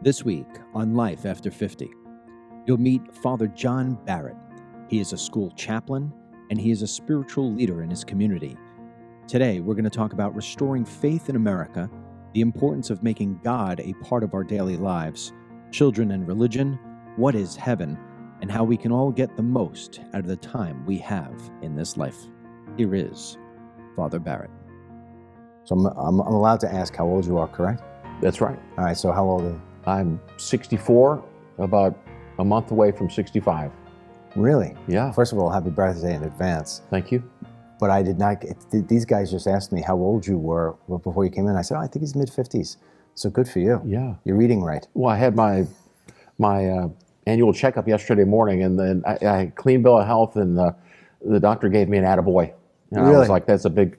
This week on Life After 50, you'll meet Father John Barrett. He is a school chaplain, and he is a spiritual leader in his community. Today, we're going to talk about restoring faith in America, the importance of making God a part of our daily lives, children and religion, what is heaven, and how we can all get the most out of the time we have in this life. Here is Father Barrett. So I'm allowed to ask how old you are, correct? That's right. All right, so how old are you? I'm 64, about a month away from 65. Really? Yeah. First of all, happy birthday in advance. Thank you. But I did not, these guys just asked me how old you were before you came in. I said, I think he's mid-50s. So good for you. Yeah. You're reading right. Well, I had my annual checkup yesterday morning, and then I had a clean bill of health, and the doctor gave me an attaboy. And Really? I was like, that's a big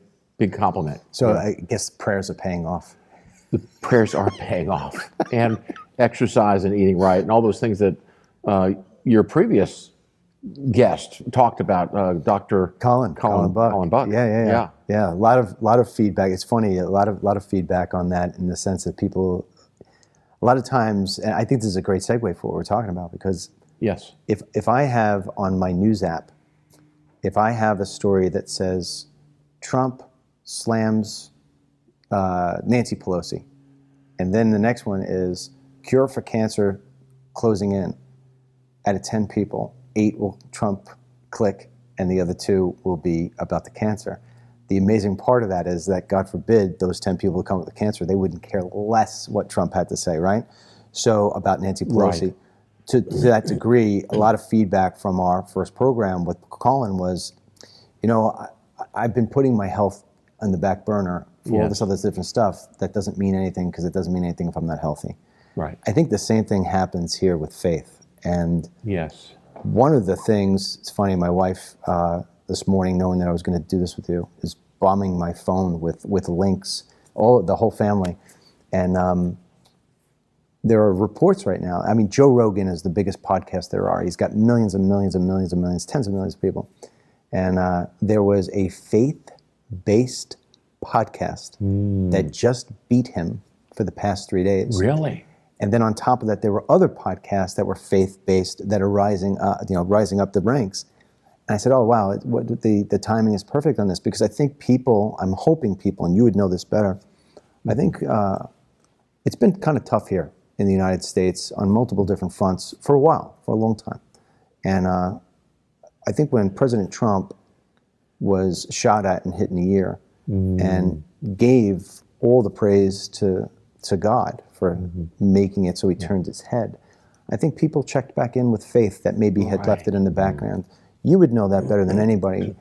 compliment. So Yeah. I guess prayers are paying off. The prayers are paying off. And exercise and eating right and all those things that your previous guest talked about, Dr. Colin Buck. Yeah. Yeah, a lot of feedback. It's funny, a lot of feedback on that, in the sense that people, a lot of times, and I think this is a great segue for what we're talking about, because Yes. if I have on my news app, if I have a story that says Trump slams Nancy Pelosi, and then the next one is cure for cancer closing in, out of 10 people, 8 will Trump click, and the other 2 will be about the cancer. The amazing part of that is that, God forbid, those 10 people who come with the cancer, they wouldn't care less what Trump had to say, right? So about Nancy Pelosi, Right. to that degree, a lot of feedback from our first program with Colin was, I've been putting my health on the back burner for all this other different stuff. That doesn't mean anything, because it doesn't mean anything if I'm not healthy. Right. I think the same thing happens here with faith. And Yes. one of the things, it's funny, my wife this morning, knowing that I was going to do this with you, is bombing my phone with links, the whole family. And there are reports right now. I mean, Joe Rogan is the biggest podcast there are. He's got millions and millions and millions and millions, tens of millions of people. And there was a faith-based podcast that just beat him for the past 3 days. Really? And then on top of that, there were other podcasts that were faith-based that are rising up the ranks. And I said, oh, wow, the timing is perfect on this, because I think I'm hoping people, and you would know this better, I think it's been kind of tough here in the United States on multiple different fronts for a while, for a long time. And I think when President Trump was shot at and hit in the ear and gave all the praise to God for making it so he turned his head, I think people checked back in with faith that maybe had left it in the background. You would know that better than anybody.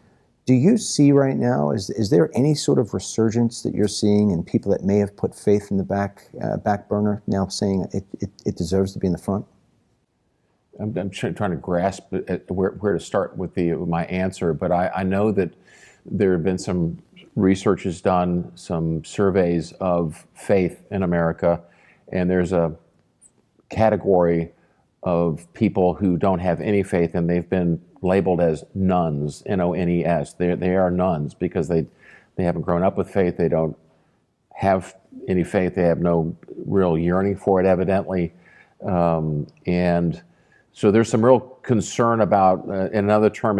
Do you see right now, is there any sort of resurgence that you're seeing in people that may have put faith in the back burner now saying it deserves to be in the front? I'm trying to grasp at where to start with my answer, but I know that there have been some research is done, some surveys of faith in America, and there's a category of people who don't have any faith, and they've been labeled as nuns, N-O-N-E-S. They are nuns because they haven't grown up with faith. They don't have any faith. They have no real yearning for it, evidently. And so there's some real concern about, and another term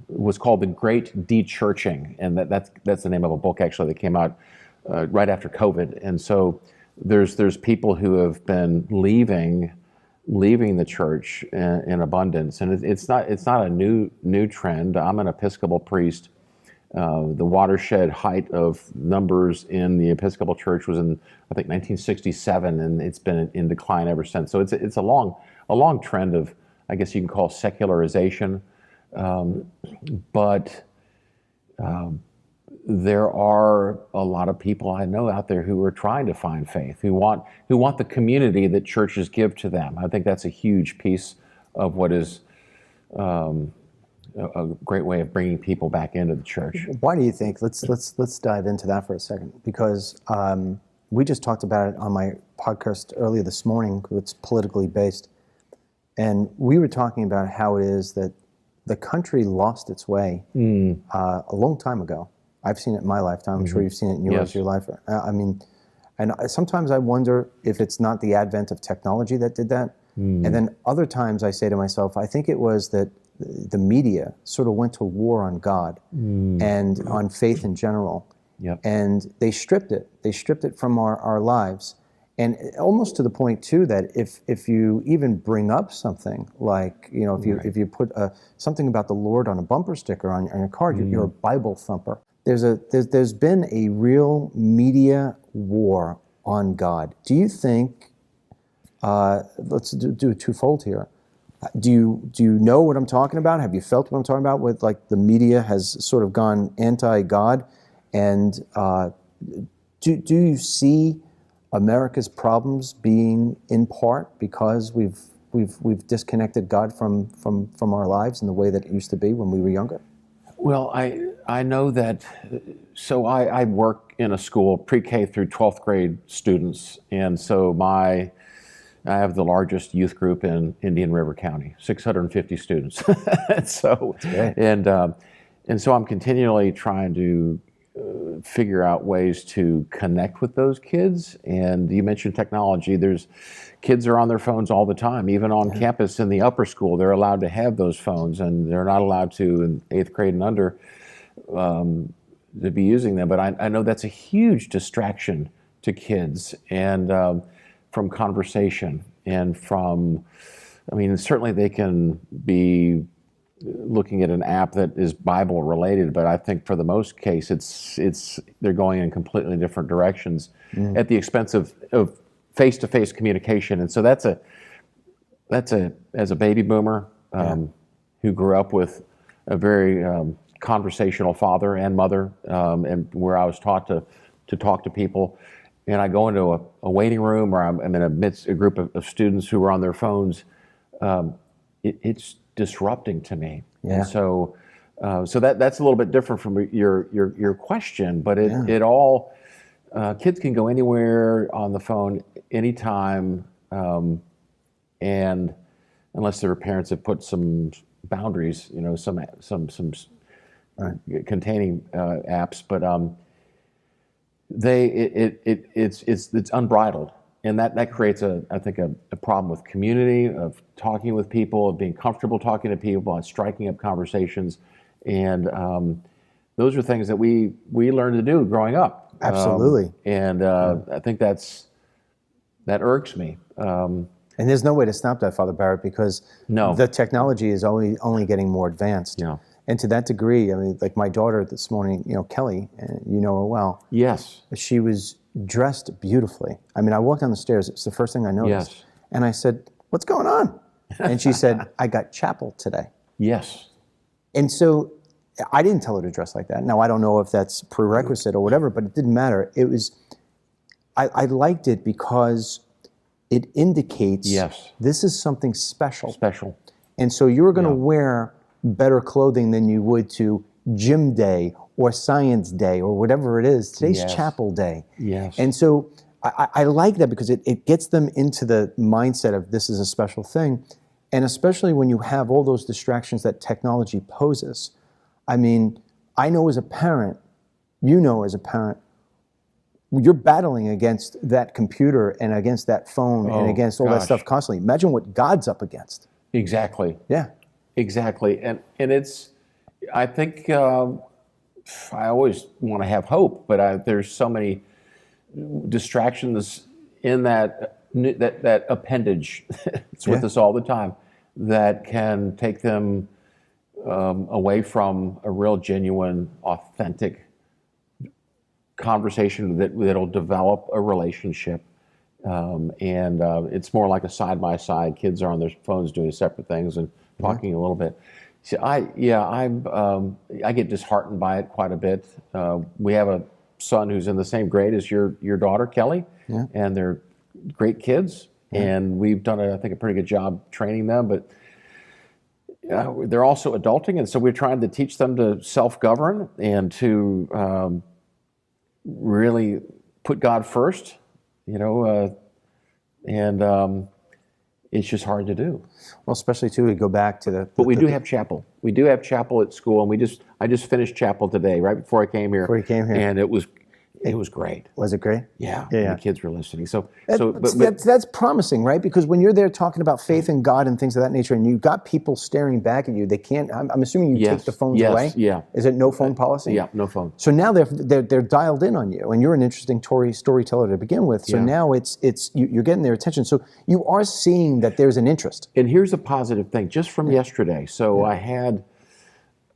was called the Great De-Churching, and that's the name of a book actually that came out right after COVID. And so there's people who have been leaving the church in abundance, and it's not a new trend. I'm an Episcopal priest. The watershed height of numbers in the Episcopal Church was in, I think, 1967, and it's been in decline ever since. So it's a long trend of, I guess you can call, secularization. But there are a lot of people I know out there who are trying to find faith, who want the community that churches give to them. I think that's a huge piece of what is a great way of bringing people back into the church. Why do you think? Let's dive into that for a second, because we just talked about it on my podcast earlier this morning. It's politically based, and we were talking about how it is that the country lost its way a long time ago. I've seen it in my lifetime. I'm sure you've seen it in yours, Yes. your life. I mean, And sometimes I wonder if it's not the advent of technology that did that. And then other times I say to myself, I think it was that the media sort of went to war on God and on faith in general. Yep. And they stripped it. They stripped it from our lives. And almost to the point, too, that if you even bring up something like, if you put something about the Lord on a bumper sticker on your card, you're a Bible thumper. There's been a real media war on God. Do you think, let's do a twofold here. Do you know what I'm talking about? Have you felt what I'm talking about with, like, the media has sort of gone anti-God? And do you see America's problems being in part because we've disconnected God from our lives in the way that it used to be when we were younger? Well, I know that, so I work in a school, pre-K through 12th grade students, and so I have the largest youth group in Indian River County, 650 students. So, and so I'm continually trying to figure out ways to connect with those kids. And you mentioned technology. Kids are on their phones all the time, even on campus in the upper school. They're allowed to have those phones, and they're not allowed to in 8th grade and under to be using them. But I know that's a huge distraction to kids, and from conversation, and from, certainly they can be looking at an app that is Bible related, but I think for the most case, they're going in completely different directions at the expense of face-to-face communication. And so that's as a baby boomer who grew up with a very conversational father and mother, and where I was taught to talk to people, and I go into a waiting room, or I'm in amidst a group of students who are on their phones, it's disrupting to me. Yeah. And so that's a little bit different from your question, but it all, kids can go anywhere on the phone anytime, and unless their parents have put some boundaries, some containing apps, but it's unbridled. And that creates I think a problem with community, of talking with people, of being comfortable talking to people, and striking up conversations. And those are things that we learned to do growing up. Absolutely. I think that irks me. And there's no way to stop that, Father Barrett, because the technology is only getting more advanced. Yeah. And to that degree, like my daughter this morning, Kelly, you know her well. Yes. She was dressed beautifully. I walked down the stairs. It's the first thing I noticed. Yes. And I said, "What's going on?" And she said, "I got chapel today." Yes. And so I didn't tell her to dress like that. Now, I don't know if that's prerequisite or whatever, but it didn't matter. It was, I liked it because it indicates this is something special. Special. And so you were going to wear better clothing than you would to gym day or science day or whatever it is. Today's chapel day. Yes. And so I like that because it gets them into the mindset of this is a special thing. And especially when you have all those distractions that technology poses. I know as a parent, as a parent, you're battling against that computer and against that phone and against all that stuff constantly. Imagine what God's up against. Exactly. Yeah. Exactly. And it's, I think, I always want to have hope, but there's so many distractions in that appendage. It's with us all the time, that can take them away from a real, genuine, authentic conversation that'll develop a relationship. And it's more like a side-by-side. Kids are on their phones doing separate things and talking a little bit. So I get disheartened by it quite a bit. We have a son who's in the same grade as your daughter, Kelly, and they're great kids, and we've done, I think, a pretty good job training them, but they're also adulting, and so we're trying to teach them to self-govern and to really put God first, and it's just hard to do. Well, especially too, we go back to But we do have chapel. We do have chapel at school, and I just finished chapel today, right before I came here. Before you came here. And it was It was great. Was it great? Yeah. Yeah. The kids were listening. So That's promising, right? Because when you're there talking about faith in God and things of that nature, and you've got people staring back at you, they can't. I'm assuming you take the phones away. Yeah. Is it no phone policy? Yeah, no phone. So now they're dialed in on you, and you're an interesting storyteller to begin with. So now you're getting their attention. So you are seeing that there's an interest. And here's a positive thing, just from yesterday. So I had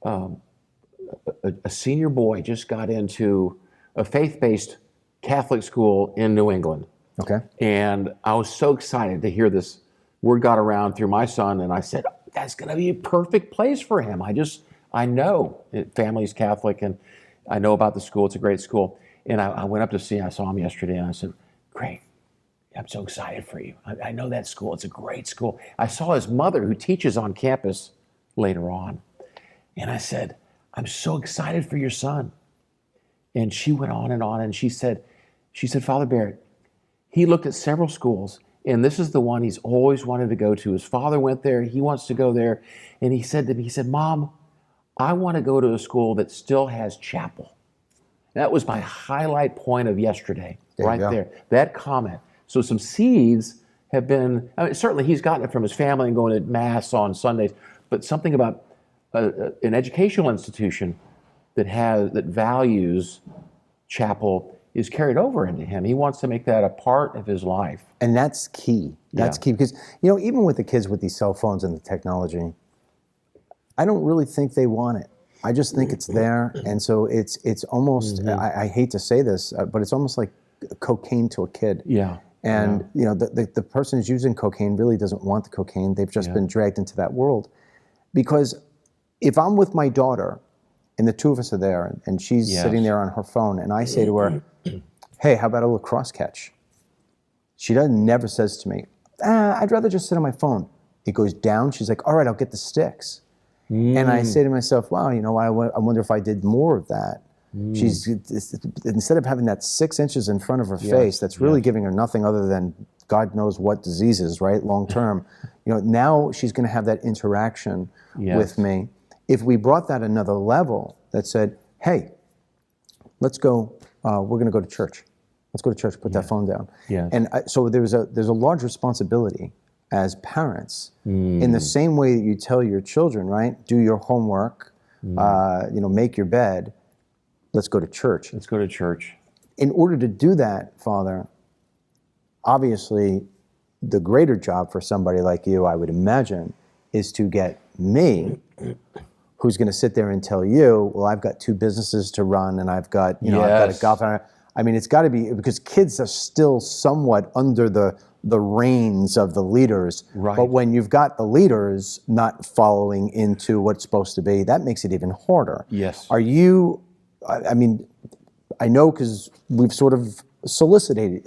a senior boy just got into a faith-based Catholic school in New England. Okay. And I was so excited to hear this. Word got around through my son, and I said, that's going to be a perfect place for him. I know family's Catholic, and I know about the school. It's a great school. And I went up to see him. I saw him yesterday, and I said, great. I'm so excited for you. I know that school. It's a great school. I saw his mother, who teaches on campus later on. And I said, I'm so excited for your son. And she went on, and she said, Father Barrett, he looked at several schools, and this is the one he's always wanted to go to. His father went there. He wants to go there. And he said to me, Mom, I want to go to a school that still has chapel. That was my highlight point of yesterday, right there. That comment. So some seeds have been, certainly he's gotten it from his family and going to Mass on Sundays, but something about an educational institution that values chapel is carried over into him. He wants to make that a part of his life. And that's key. That's key because, even with the kids with these cell phones and the technology, I don't really think they want it. I just think it's there. And so it's almost, I hate to say this, but it's almost like cocaine to a kid. Yeah. And, the person who's using cocaine really doesn't want the cocaine. They've just been dragged into that world. Because if I'm with my daughter and the two of us are there and she's sitting there on her phone and I say to her, hey, how about a lacrosse catch? She never says to me, I'd rather just sit on my phone. It goes down. She's like, all right, I'll get the sticks. And I say to myself, wow, I wonder if I did more of that. She's, instead of having that 6 inches in front of her face, that's really giving her nothing other than God knows what diseases, right? Long term. Now she's going to have that interaction with me. If we brought that another level that said, hey, let's go, we're going to go to church. Let's go to church, put that phone down. And so there's a large responsibility as parents in the same way that you tell your children, right? Do your homework, make your bed. Let's go to church. Let's go to church. In order to do that, Father, obviously the greater job for somebody like you, I would imagine, is to get me, who's going to sit there and tell you, well, I've got 2 businesses to run and I've got, I've got a golf. I mean, it's got to be, because kids are still somewhat under the reins of the leaders. Right. But when you've got the leaders not following into what's supposed to be, that makes it even harder. Yes. Are you, I know because we've sort of solicited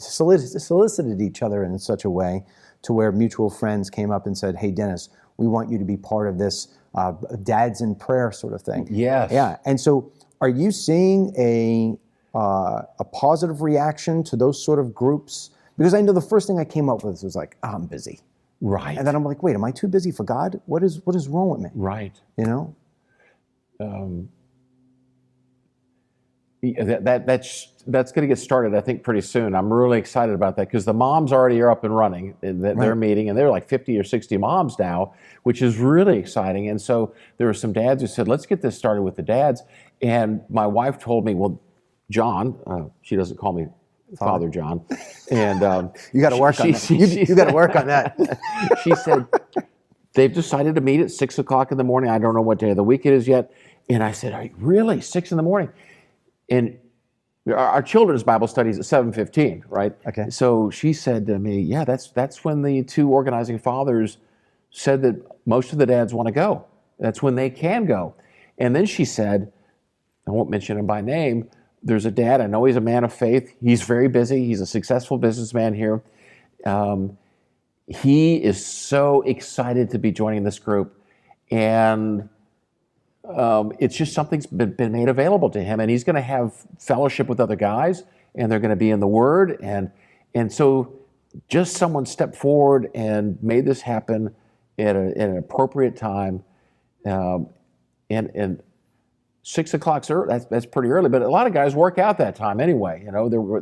each other in such a way to where mutual friends came up and said, hey, Dennis, we want you to be part of this dads in prayer sort of thing. Yes. Yeah. And so are you seeing a positive reaction to those sort of groups? Because I know the first thing I came up with was like, I'm busy. Right. And then I'm like, wait, am I too busy for God? What is wrong with me? Right. That's going to get started, I think, pretty soon. I'm really excited about that because the moms already are up and running. They're meeting, and they're like 50 or 60 moms now, which is really exciting. And so there were some dads who said, let's get this started with the dads. And my wife told me, well, John, she doesn't call me Father John, and you got to work on that. You got to work on that. She said they've decided to meet at 6 o'clock in the morning. I don't know what day of the week it is yet. And I said, "Are you really 6 in the morning?" And our children's Bible study is at 7:15, right? Okay. So she said to me, "Yeah, that's when the 2 organizing fathers said that most of the dads want to go. That's when they can go." And then she said, I won't mention him by name. There's a dad, I know he's a man of faith. He's very busy. He's a successful businessman here. He is so excited to be joining this group. And it's just something's been made available to him. And he's going to have fellowship with other guys. And they're going to be in the Word. And so just someone stepped forward and made this happen at an appropriate time. And 6 o'clock's early. That's pretty early, but a lot of guys work out that time anyway.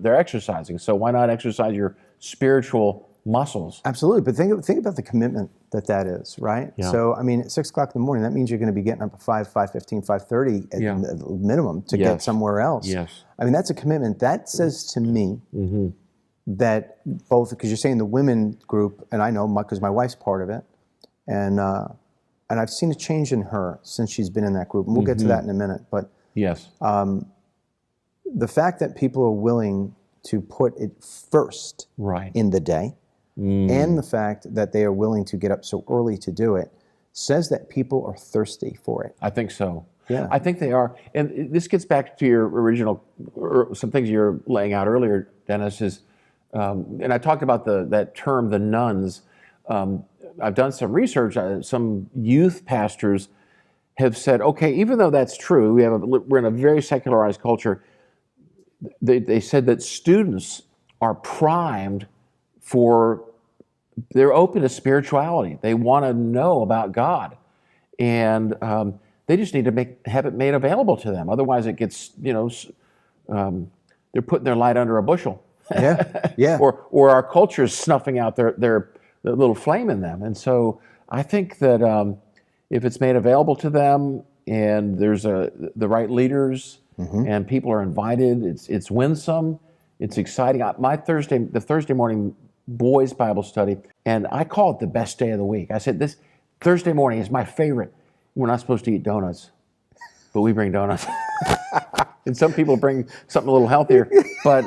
They're exercising. So why not exercise your spiritual muscles? Absolutely, but think about the commitment that is, right? Yeah. So, I mean, at 6 o'clock in the morning, that means you're going to be getting up at 5:15, 5:30 at the minimum to get somewhere else. Yes. I mean, that's a commitment. That says to me that both, because you're saying the women group, and I know because my wife's part of it, and I've seen a change in her since she's been in that group, and we'll get to that in a minute. But yes, the fact that people are willing to put it first in the day, and the fact that they are willing to get up so early to do it, says that people are thirsty for it. I think so. Yeah. I think they are. And this gets back to your original, or some things you were laying out earlier, Dennis, is, and I talked about that term, the nuns. I've done some research. Some youth pastors have said, okay, even though that's true, we're in a very secularized culture. They said that students are primed they're open to spirituality. They want to know about God, and they just need to have it made available to them. Otherwise, it gets they're putting their light under a bushel. Yeah. Or our culture is snuffing out their little flame in them. And so I think that if it's made available to them, and there's the right leaders, and people are invited, it's winsome, it's exciting. The Thursday morning boys Bible study, and I call it the best day of the week. I said, this Thursday morning is my favorite. We're not supposed to eat donuts, but we bring donuts. And some people bring something a little healthier, but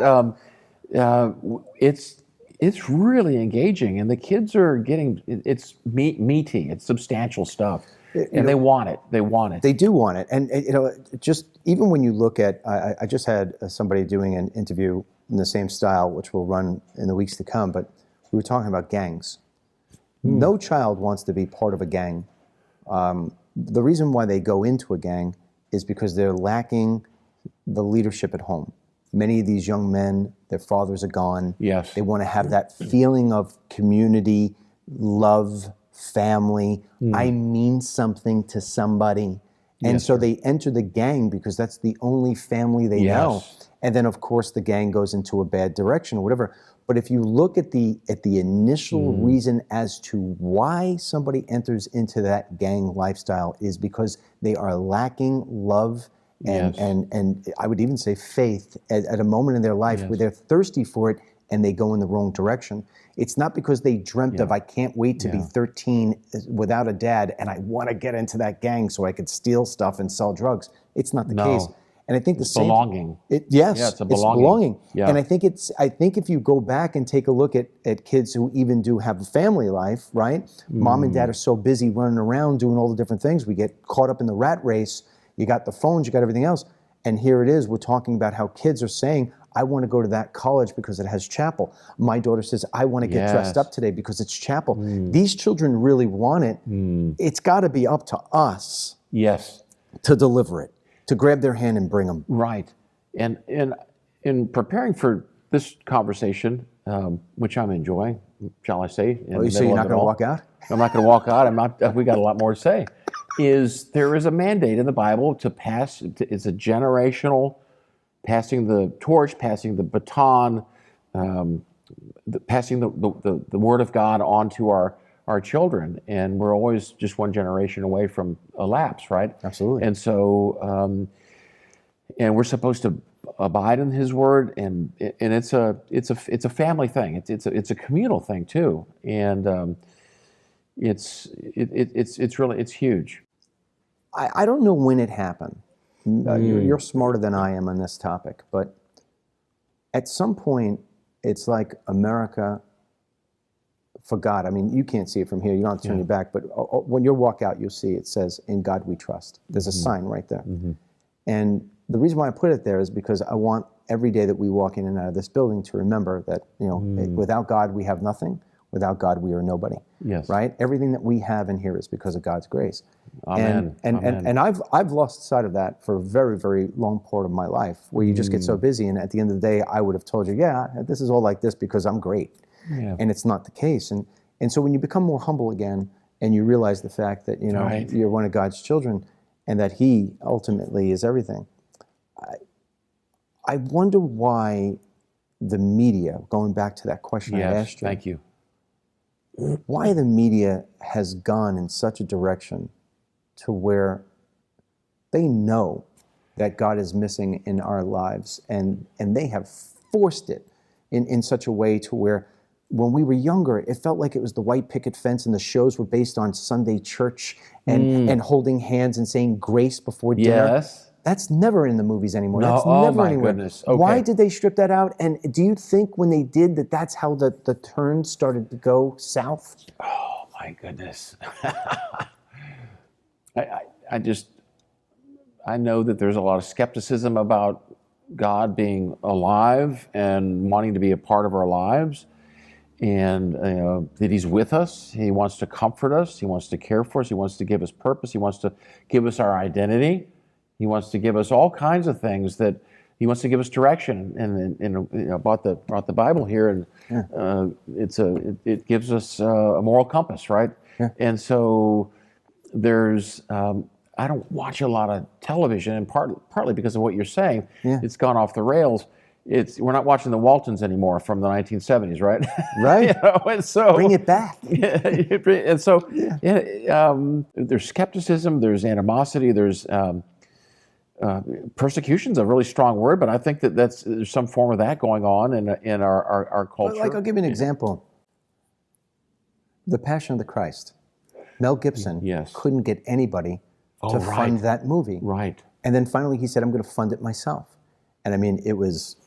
it's really engaging, and the kids are getting, it's meaty, it's substantial stuff. And they want it. They want it. They do want it. And just even when you look at, I just had somebody doing an interview in the same style, which will run in the weeks to come, but we were talking about gangs. No child wants to be part of a gang. The reason why they go into a gang is because they're lacking the leadership at home. Many of these young men, their fathers are gone. Yes. They want to have that feeling of community, love, family. I mean something to somebody. And so they enter the gang because that's the only family they know. And then, of course, the gang goes into a bad direction or whatever. But if you look at the initial reason as to why somebody enters into that gang lifestyle is because they are lacking love and I would even say faith at a moment in their life where they're thirsty for it and they go in the wrong direction. It's not because they dreamt of, I can't wait to be 13 without a dad and I want to get into that gang so I could steal stuff and sell drugs. It's not the case. And I think the same belonging. It's belonging. Yeah. And I think if you go back and take a look at kids who even do have a family life, right? Mom and dad are so busy running around doing all the different things. We get caught up in the rat race. You got the phones, you got everything else. And here it is, we're talking about how kids are saying, I want to go to that college because it has chapel. My daughter says, I want to get dressed up today because it's chapel. These children really want it. It's got to be up to us to deliver it, to grab their hand and bring them. Right. And in preparing for this conversation, which I'm enjoying, shall I say? You say you're not going to walk out? I'm not going to walk out. We got a lot more to say. There is a mandate in the Bible to pass, it's a generational, passing the torch, passing the baton, passing the word of God on to our children. And we're always just one generation away from a lapse, right? Absolutely. And so, and we're supposed to abide in His word, and it's a family thing. It's a communal thing too, and it's huge. I don't know when it happened. You're smarter than I am on this topic, but at some point, it's like America forgot. I mean, you can't see it from here. You don't have to turn your back, but when you walk out, you'll see it says, "In God We Trust." There's a sign right there. And the reason why I put it there is because I want every day that we walk in and out of this building to remember that, without God, we have nothing. Without God, we are nobody. Yes. Right? Everything that we have in here is because of God's grace. Amen. And I've lost sight of that for a very, very long part of my life, where you just get so busy, and at the end of the day, I would have told you, this is all like this because I'm great. Yeah. And it's not the case. And so when you become more humble again, and you realize the fact that you're one of God's children, and that He ultimately is everything. I wonder why the media, going back to that question I asked you, thank you. why the media has gone in such a direction to where they know that God is missing in our lives, and they have forced it in such a way to where when we were younger, it felt like it was the white picket fence and the shows were based on Sunday church and holding hands and saying grace before dinner. Yes. That's never in the movies anymore. No, That's oh never my anywhere. goodness. Okay. Why did they strip that out? And do you think when they did that's how the turn started to go south? Oh my goodness. I know that there's a lot of skepticism about God being alive and wanting to be a part of our lives, and that He's with us. He wants to comfort us. He wants to care for us. He wants to give us purpose. He wants to give us our identity. He wants to give us all kinds of things. That He wants to give us direction. And about the Bible here, and it gives us a moral compass, right? Yeah. And so there's. I don't watch a lot of television, and partly because of what you're saying. Yeah. It's gone off the rails. We're not watching the Waltons anymore from the 1970s, right? Right. And so Bring it back. and so there's skepticism, there's animosity, there's persecution's a really strong word, but I think that there's some form of that going on in our culture. Like, I'll give you an example. The Passion of the Christ. Mel Gibson couldn't get anybody to fund that movie. Right. And then finally he said, I'm going to fund it myself. And I mean, it was,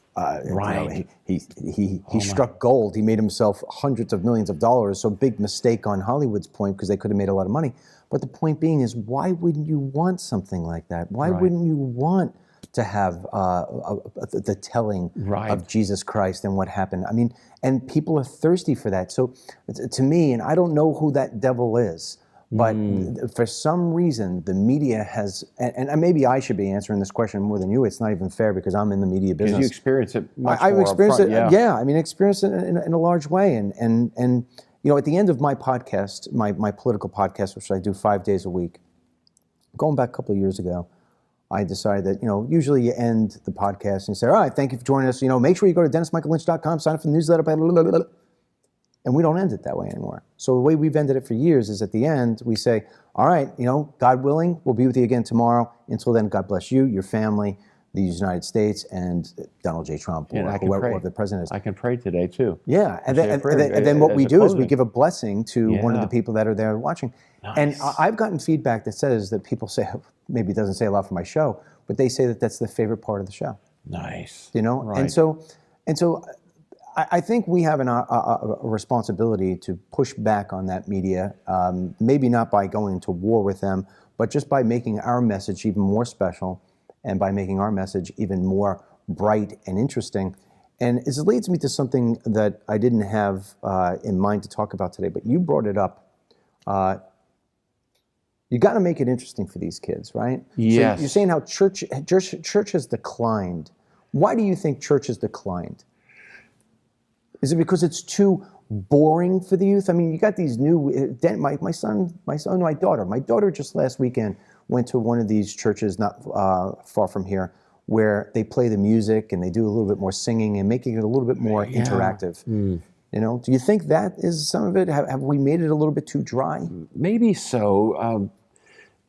he struck gold. He made himself hundreds of millions of dollars. So big mistake on Hollywood's point, because they could have made a lot of money. But the point being is, why wouldn't you want something like that? Why wouldn't you want to have the telling of Jesus Christ and what happened? I mean, and people are thirsty for that. So to me, and I don't know who that devil is, but for some reason, the media has, and maybe I should be answering this question more than you. It's not even fair because I'm in the media business. Because you experience it much I've more experienced upfront, it. Yeah, I mean, experienced it in a large way. And at the end of my podcast, my political podcast, which I do 5 days a week, going back a couple of years ago, I decided that, usually you end the podcast and you say, all right, thank you for joining us. Make sure you go to DennisMichaelLynch.com, sign up for the newsletter, blah, blah, blah, blah. And we don't end it that way anymore. So the way we've ended it for years is at the end, we say, all right, God willing, we'll be with you again tomorrow. Until then, God bless you, your family, the United States, and Donald J. Trump, or whoever the president is. I can pray today, too. Yeah, and then what we do is we give a blessing to one of the people that are there watching. Nice. And I've gotten feedback that says that people say, maybe it doesn't say a lot for my show, but they say that that's the favorite part of the show. Nice. Right. And so I think we have a responsibility to push back on that media, maybe not by going to war with them, but just by making our message even more special and by making our message even more bright and interesting. And it leads me to something that I didn't have in mind to talk about today, but you brought it up. You got to make it interesting for these kids, right? Yes. So you're saying how church has declined. Why do you think church has declined? Is it because it's too boring for the youth? I mean, you got these new, my son, my daughter. My daughter just last weekend went to one of these churches not far from here where they play the music and they do a little bit more singing and making it a little bit more interactive. Do you think that is some of it? Have we made it a little bit too dry? Maybe so.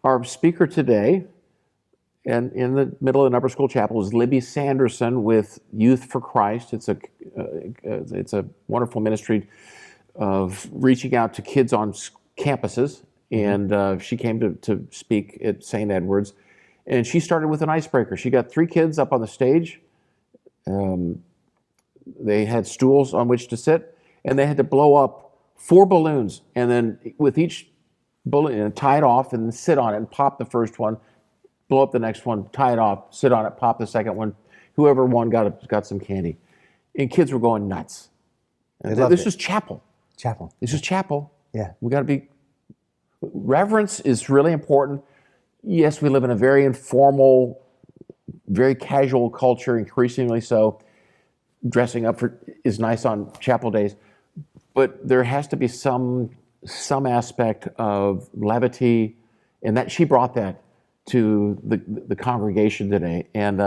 Our speaker today, and in the middle of an upper school chapel, is Libby Sanderson with Youth for Christ. It's a wonderful ministry of reaching out to kids on campuses. And she came to speak at St. Edward's. And she started with an icebreaker. She got 3 kids up on the stage. They had stools on which to sit, and they had to blow up 4 balloons. And then with each balloon, tie it off and sit on it and pop the first one. Blow up the next one, tie it off, sit on it, pop the second one. Whoever won got some candy. And kids were going nuts. This is chapel. Chapel. This is chapel. Yeah. We got to be... Reverence is really important. Yes, we live in a very informal, very casual culture, increasingly so. Dressing up is nice on chapel days. But there has to be some aspect of levity, and that she brought that. to the congregation today, and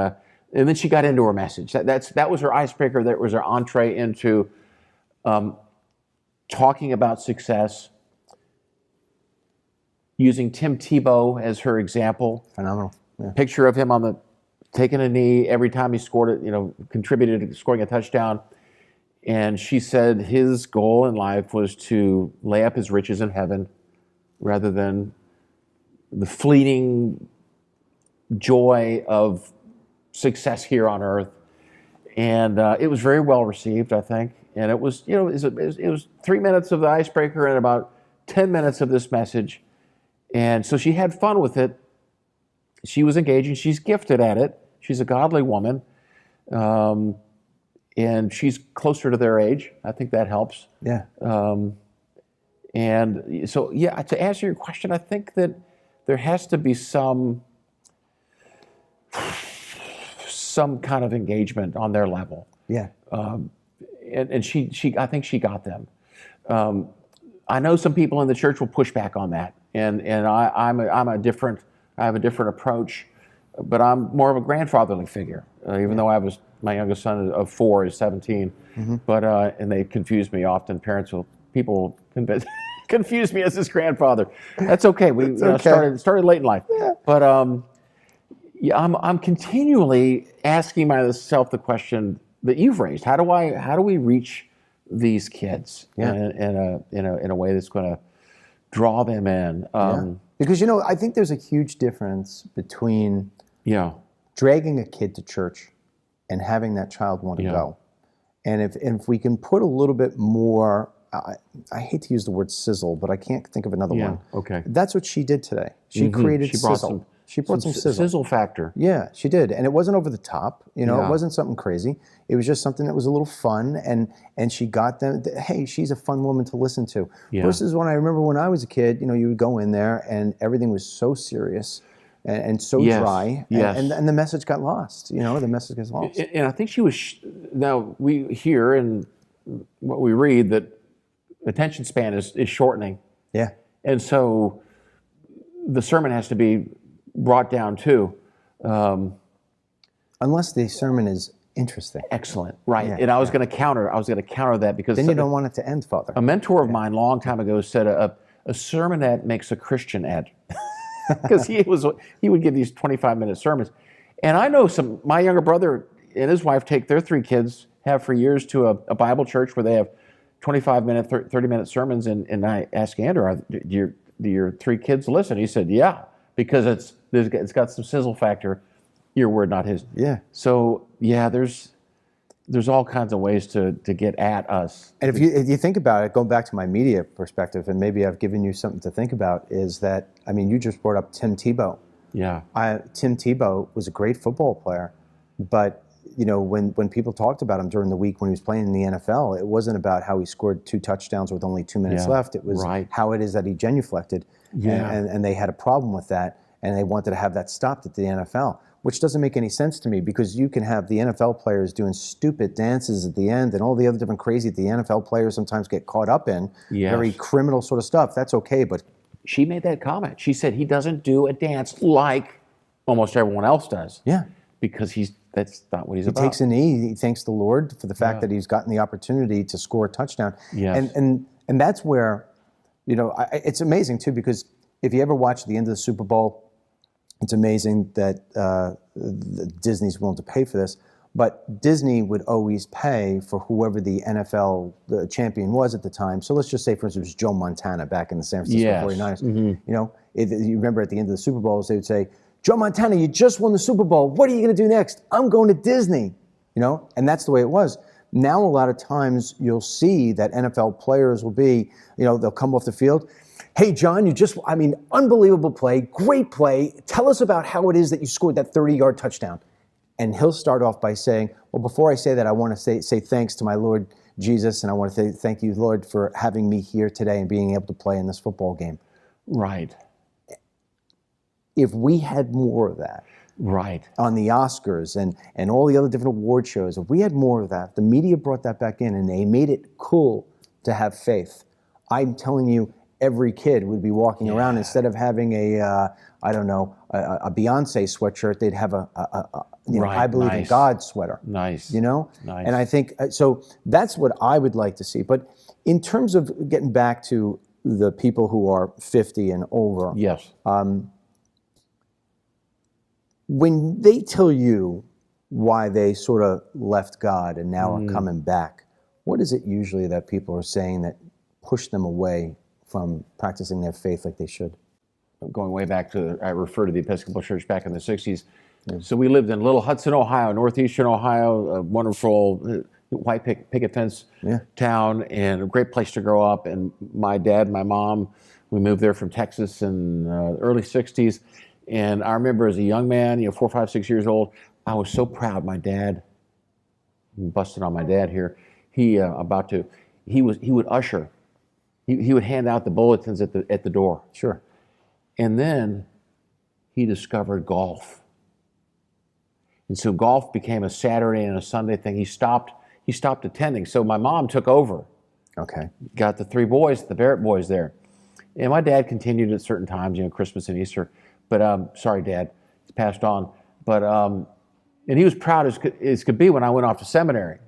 then she got into her message. That was her icebreaker. That was her entree into talking about success, using Tim Tebow as her example. Phenomenal. Yeah. Picture of him taking a knee every time he scored it, contributed to scoring a touchdown. And she said his goal in life was to lay up his riches in heaven rather than the fleeting joy of success here on earth. And it was very well received, I think. And it was, it was 3 minutes of the icebreaker and about 10 minutes of this message. And so she had fun with it. She was engaging. She's gifted at it. She's a godly woman. And she's closer to their age. I think that helps. Yeah. And so, yeah, to answer your question, I think that there has to be some kind of engagement on their level. Yeah. And she I think she got them. I know some people in the church will push back on that, and I have a different approach, but I'm more of a grandfatherly figure, even though my youngest son of 4 is 17, but and they confuse me often. People confuse me as his grandfather. That's okay. We started late in life, but I'm continually asking myself the question that you've raised. How do we reach these kids in a way that's going to draw them in? Because I think there's a huge difference between dragging a kid to church and having that child want to go. And if we can put a little bit more, I hate to use the word sizzle, but I can't think of another one. Okay. That's what she did today. She created sizzle. She brought some sizzle. Sizzle factor. Yeah, she did. And it wasn't over the top. It wasn't something crazy. It was just something that was a little fun. And she got them, hey, she's a fun woman to listen to. Yeah. Versus when I remember when I was a kid, you would go in there and everything was so serious and so dry. Yes. And the message got lost. The message gets lost. And I think she was, now we hear in what we read that attention span is shortening. Yeah. And so the sermon has to be brought down too. Unless the sermon is interesting. Excellent. Right. Yeah, and I was going to counter that because then you don't want it to end, Father. A mentor of mine a long time ago said a sermonette makes a Christian ed. Because he would give these 25-minute sermons. And I know my younger brother and his wife take their 3 kids, have for years, to a Bible church where they have 25-minute, 30-minute sermons. And I asked Andrew, do your 3 kids listen? He said, yeah, because it's got some sizzle factor. Your word, not his. Yeah. So, yeah, there's all kinds of ways to get at us. And if you think about it, going back to my media perspective, and maybe I've given you something to think about, is that, you just brought up Tim Tebow. Yeah. Tim Tebow was a great football player, but when people talked about him during the week when he was playing in the NFL, it wasn't about how he scored 2 touchdowns with only 2 minutes left. It was how it is that he genuflected, and they had a problem with that, and they wanted to have that stopped at the NFL. Which doesn't make any sense to me, because you can have the NFL players doing stupid dances at the end and all the other different crazy that the NFL players sometimes get caught up in, very criminal sort of stuff. That's okay, but... She made that comment. She said he doesn't do a dance like almost everyone else does. Yeah. Because that's not what he's about. He takes a knee, he thanks the Lord for the fact that he's gotten the opportunity to score a touchdown. Yes. And that's where, it's amazing too, because if you ever watch the end of the Super Bowl, it's amazing that Disney's willing to pay for this, but Disney would always pay for whoever the NFL champion was at the time. So let's just say, for instance, it was Joe Montana back in the San Francisco 49ers. Mm-hmm. You remember at the end of the Super Bowls, they would say, Joe Montana, you just won the Super Bowl. What are you going to do next? I'm going to Disney. And that's the way it was. Now, a lot of times you'll see that NFL players will be, they'll come off the field. Hey, John, unbelievable play, great play. Tell us about how it is that you scored that 30-yard touchdown. And he'll start off by saying, well, before I say that, I want to say thanks to my Lord Jesus, and I want to say thank you, Lord, for having me here today and being able to play in this football game. Right. If we had more of that on the Oscars and all the other different award shows, if we had more of that, the media brought that back in and they made it cool to have faith. I'm telling you, every kid would be walking around, instead of having a Beyonce sweatshirt, they'd have a I believe in God sweater. Nice. Nice. And I think, so that's what I would like to see. But in terms of getting back to the people who are 50 and over, yes. When they tell you why they sort of left God and now are coming back, what is it usually that people are saying that push them away from practicing their faith like they should? Going way back to, I refer to the Episcopal Church back in the 60s. So we lived in Little Hudson, Ohio, northeastern Ohio, a wonderful white picket fence town, and a great place to grow up. And my dad and my mom, we moved there from Texas in the early 60s. And I remember as a young man, 4, 5, 6 years old, I was so proud. My dad, I'm busting on my dad here, he would usher. He would hand out the bulletins at the door. Sure. And then he discovered golf. And so golf became a Saturday and a Sunday thing. He stopped attending. So my mom took over. Okay. Got the 3 boys, the Barrett boys there. And my dad continued at certain times, Christmas and Easter. But sorry, Dad, it's passed on. But and he was proud as could be when I went off to seminary.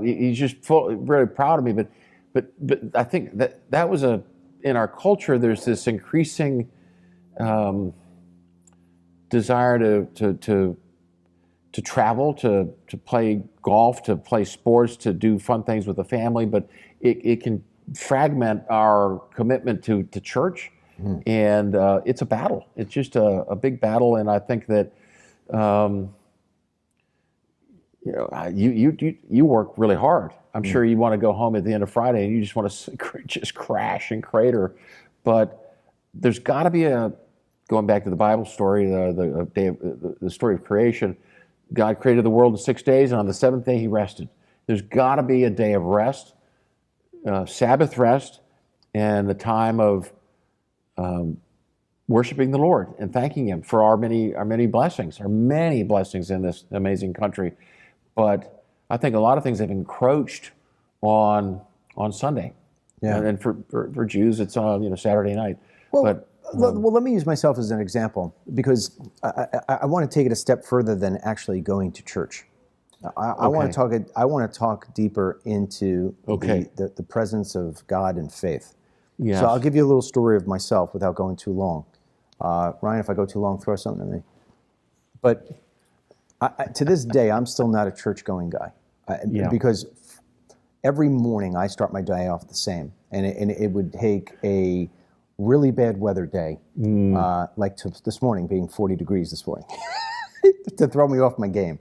He's just really proud of me. But I think that was in our culture. There's this increasing desire to travel, to play golf, to play sports, to do fun things with the family, but it can fragment our commitment to church, and it's a battle. It's just a big battle, and I think that you work really hard. I'm sure you want to go home at the end of Friday and you just want to just crash and crater, but there's got to be going back to the Bible story, the story of creation. God created the world in 6 days, and on the 7th day he rested. There's got to be a day of rest, Sabbath rest, and the time of worshiping the Lord and thanking Him for our many blessings in this amazing country. But I think a lot of things have encroached on Sunday, and for Jews, it's on Saturday night. Well, let me use myself as an example, because I want to take it a step further than actually going to church. I want to talk deeper into the presence of God and faith. Yes. So I'll give you a little story of myself without going too long. Ryan, if I go too long, throw something at me. But to this day, I'm still not a church-going guy, because every morning I start my day off the same, and it would take a really bad weather day, like this morning being 40 degrees this morning, to throw me off my game.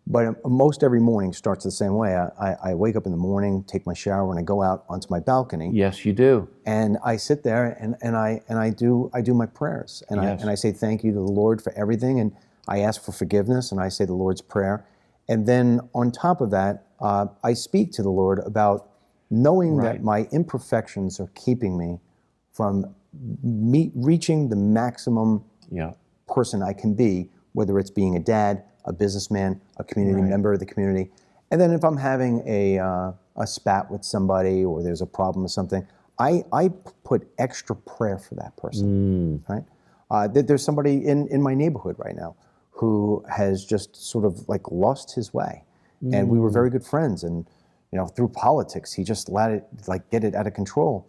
But most every morning starts the same way. I wake up in the morning, take my shower, and I go out onto my balcony. Yes, you do. And I sit there and I do my prayers, and I say thank you to the Lord for everything, and I ask for forgiveness, and I say the Lord's Prayer, and then on top of that, I speak to the Lord about knowing that my imperfections are keeping me from reaching the maximum person I can be, whether it's being a dad, a businessman, a community member of the community. And then if I'm having a spat with somebody, or there's a problem with something, I put extra prayer for that person, right? There's somebody in my neighborhood right now who has just sort of like lost his way. And we were very good friends, and through politics, he just let it get it out of control.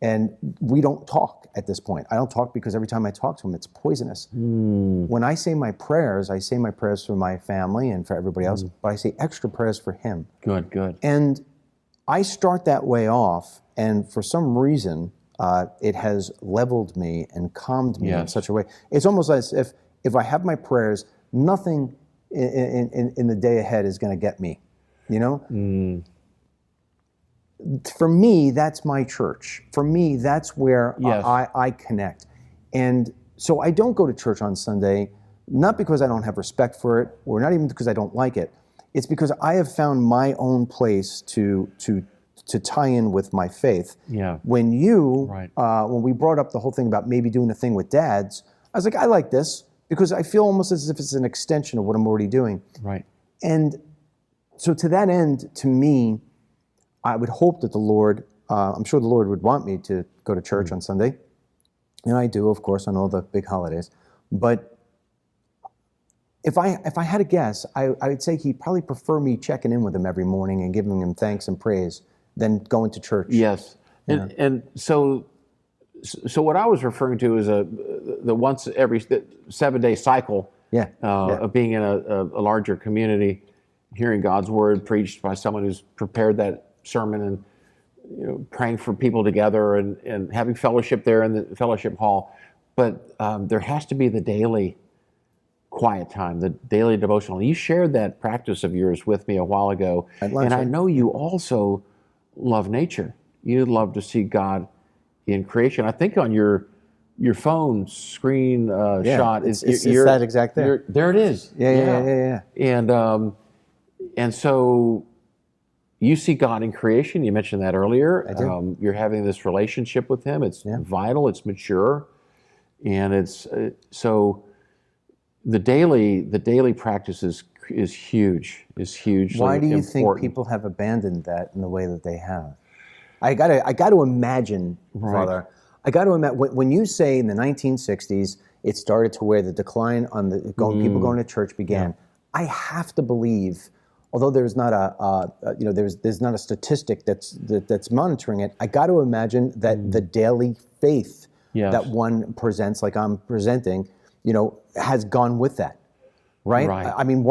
And we don't talk at this point. I don't talk because every time I talk to him, it's poisonous. When I say my prayers for my family and for everybody else, but I say extra prayers for him. Good. And I start that way off, and for some reason, it has leveled me and calmed me in such a way. It's almost as if I have my prayers, nothing in the day ahead is going to get me, For me, that's my church. For me, that's where I connect. And so I don't go to church on Sunday, not because I don't have respect for it, or not even because I don't like it. It's because I have found my own place to tie in with my faith. Yeah. When when we brought up the whole thing about maybe doing a thing with dads, I was like, I like this because I feel almost as if it's an extension of what I'm already doing. Right. And so to that end, to me, I would hope that the Lord I'm sure the Lord would want me to go to church on Sunday, and I do, of course, on all the big holidays. But if I had to guess, I would say he'd probably prefer me checking in with him every morning and giving him thanks and praise than going to church. Yes, and so what I was referring to is the once every 7-day cycle of being in a larger community, hearing God's word preached by someone who's prepared that sermon, and praying for people together and having fellowship there in the fellowship hall. But there has to be the daily quiet time, the daily devotional. You shared that practice of yours with me a while ago, and I know you also love nature. You love to see God in creation. I think on your phone screen shot, it's that exact thing. There it is. Yeah. And so you see God in creation. You mentioned that earlier. I do. You're having this relationship with Him. It's vital. It's mature, and it's so. The daily practice is huge. Why do you think people have abandoned that in the way that they have? I got to imagine, Father. I got to imagine when you say in the 1960s it started to where the decline on the people going to church began. I have to believe, although there's not there's not a statistic that's monitoring it. I got to imagine that the daily faith that one presents, like I'm presenting, has gone with that, right? I mean,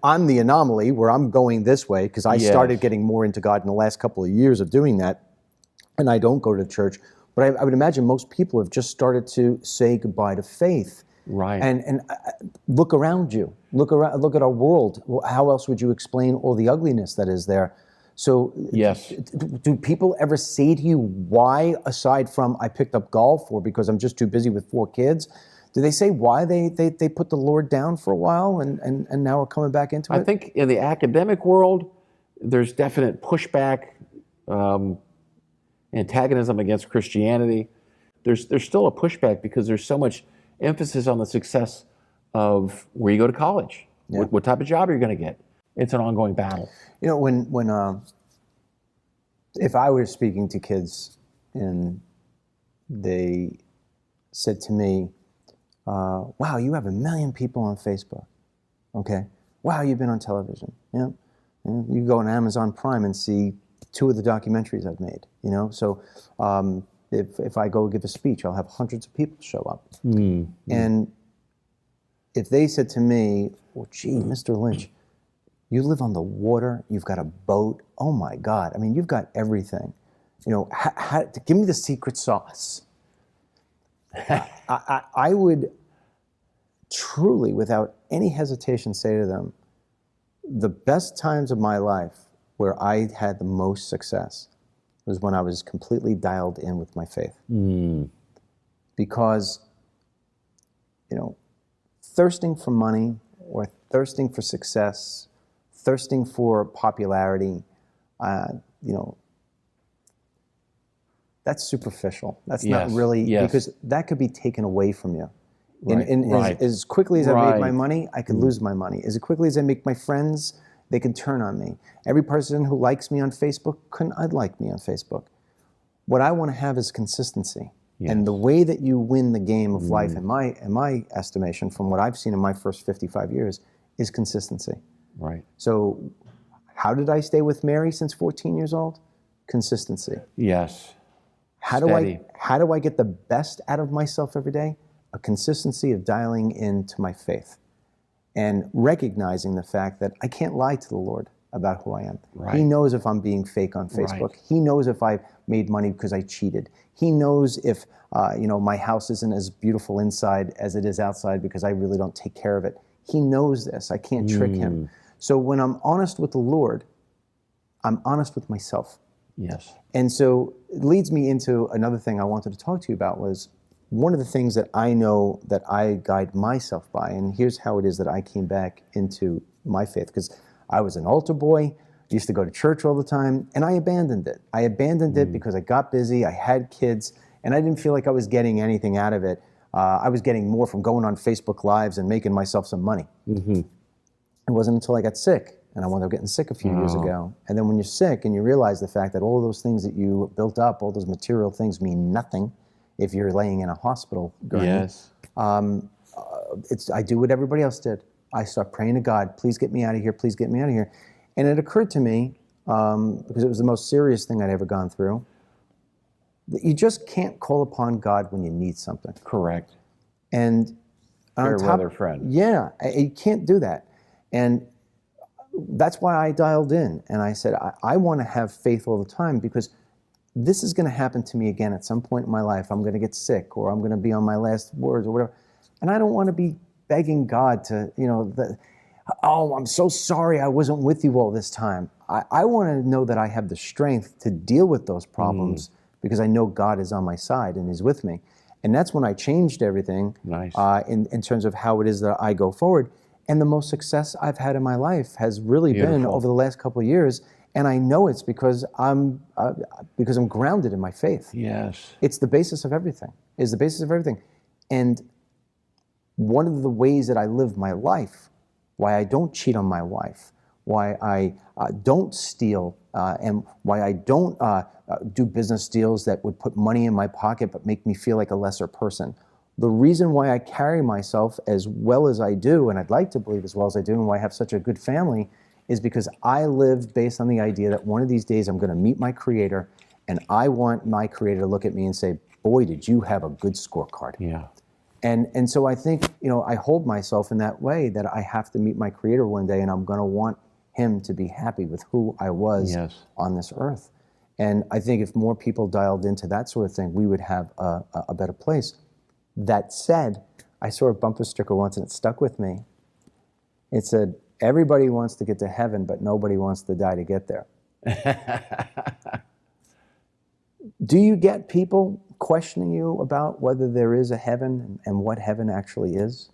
I'm the anomaly where I'm going this way because I started getting more into God in the last couple of years of doing that, and I don't go to church. But I would imagine most people have just started to say goodbye to faith. Right. And look around you. Look at our world. How else would you explain all the ugliness that is there? So do people ever say to you why, aside from I picked up golf or because I'm just too busy with 4 kids, do they say why they put the Lord down for a while and now are coming back into it? I think in the academic world, there's definite pushback, antagonism against Christianity. There's still a pushback because there's so much emphasis on the success of where you go to college, what type of job you're going to get. It's an ongoing battle. When if I were speaking to kids and they said to me, wow, you have 1 million people on Facebook. Okay. Wow, you've been on television. You go on Amazon Prime and see 2 of the documentaries I've made. So if I go give a speech, I'll have hundreds of people show up. And if they said to me, well, gee, Mr. Lynch, you live on the water, you've got a boat, oh my God, I mean, you've got everything. Give me the secret sauce. I would truly, without any hesitation, say to them, the best times of my life where I had the most success was when I was completely dialed in with my faith. Because, thirsting for money or thirsting for success, thirsting for popularity, that's superficial. That's not really, because that could be taken away from you. As quickly as I make my money, I could lose my money. As quickly as I make my friends, they can turn on me. Every person who likes me on Facebook couldn't unlike me on Facebook. What I want to have is consistency. And the way that you win the game of life, in my estimation, from what I've seen in my first 55 years, is consistency. Right. So how did I stay with Mary since 14 years old? Consistency. Yes. How do I get the best out of myself every day? A consistency of dialing into my faith and recognizing the fact that I can't lie to the Lord about who I am. He knows if I'm being fake on Facebook. He knows if I made money because I cheated. He knows if my house isn't as beautiful inside as it is outside because I really don't take care of it. He knows this. I can't trick him. So when I'm honest with the Lord, I'm honest with myself. Yes. And so it leads me into another thing I wanted to talk to you about was one of the things that I know that I guide myself by, and here's how it is that I came back into my faith, because I was an altar boy, used to go to church all the time, and I abandoned it. I abandoned it because I got busy, I had kids, and I didn't feel like I was getting anything out of it. I was getting more from going on Facebook Lives and making myself some money. It wasn't until I got sick and I wound up getting sick a few years ago. And then when you're sick and you realize the fact that all of those things that you built up, all those material things mean nothing if you're laying in a hospital gurney. Yes. I do what everybody else did. I start praying to God, please get me out of here, please get me out of here. And it occurred to me, because it was the most serious thing I'd ever gone through, that you just can't call upon God when you need something. Correct. And Fair weather friend. Yeah, you can't do that. And that's why I dialed in and I said, I want to have faith all the time, because this is going to happen to me again at some point in my life. I'm going to get sick, or I'm going to be on my last words or whatever. And I don't want to be begging God to, I'm so sorry I wasn't with you all this time. I want to know that I have the strength to deal with those problems because I know God is on my side and is with me. And that's when I changed everything. Nice. In terms of how it is that I go forward. And the most success I've had in my life has really been over the last couple of years. And I know it's because I'm grounded in my faith. Yes. It's the basis of everything. It's the basis of everything. And one of the ways that I live my life, why I don't cheat on my wife, why I don't steal, and why I don't do business deals that would put money in my pocket but make me feel like a lesser person. The reason why I carry myself as well as I do, and I'd like to believe as well as I do, and why I have such a good family, is because I live based on the idea that one of these days I'm going to meet my Creator, and I want my Creator to look at me and say, boy, did you have a good scorecard. Yeah. And so I think, I hold myself in that way, that I have to meet my Creator one day, and I'm going to want Him to be happy with who I was on this earth. And I think if more people dialed into that sort of thing, we would have a better place. That said, I saw a bumper sticker once and it stuck with me. It said, everybody wants to get to heaven, but nobody wants to die to get there. Do you get people questioning you about whether there is a heaven and what heaven actually is?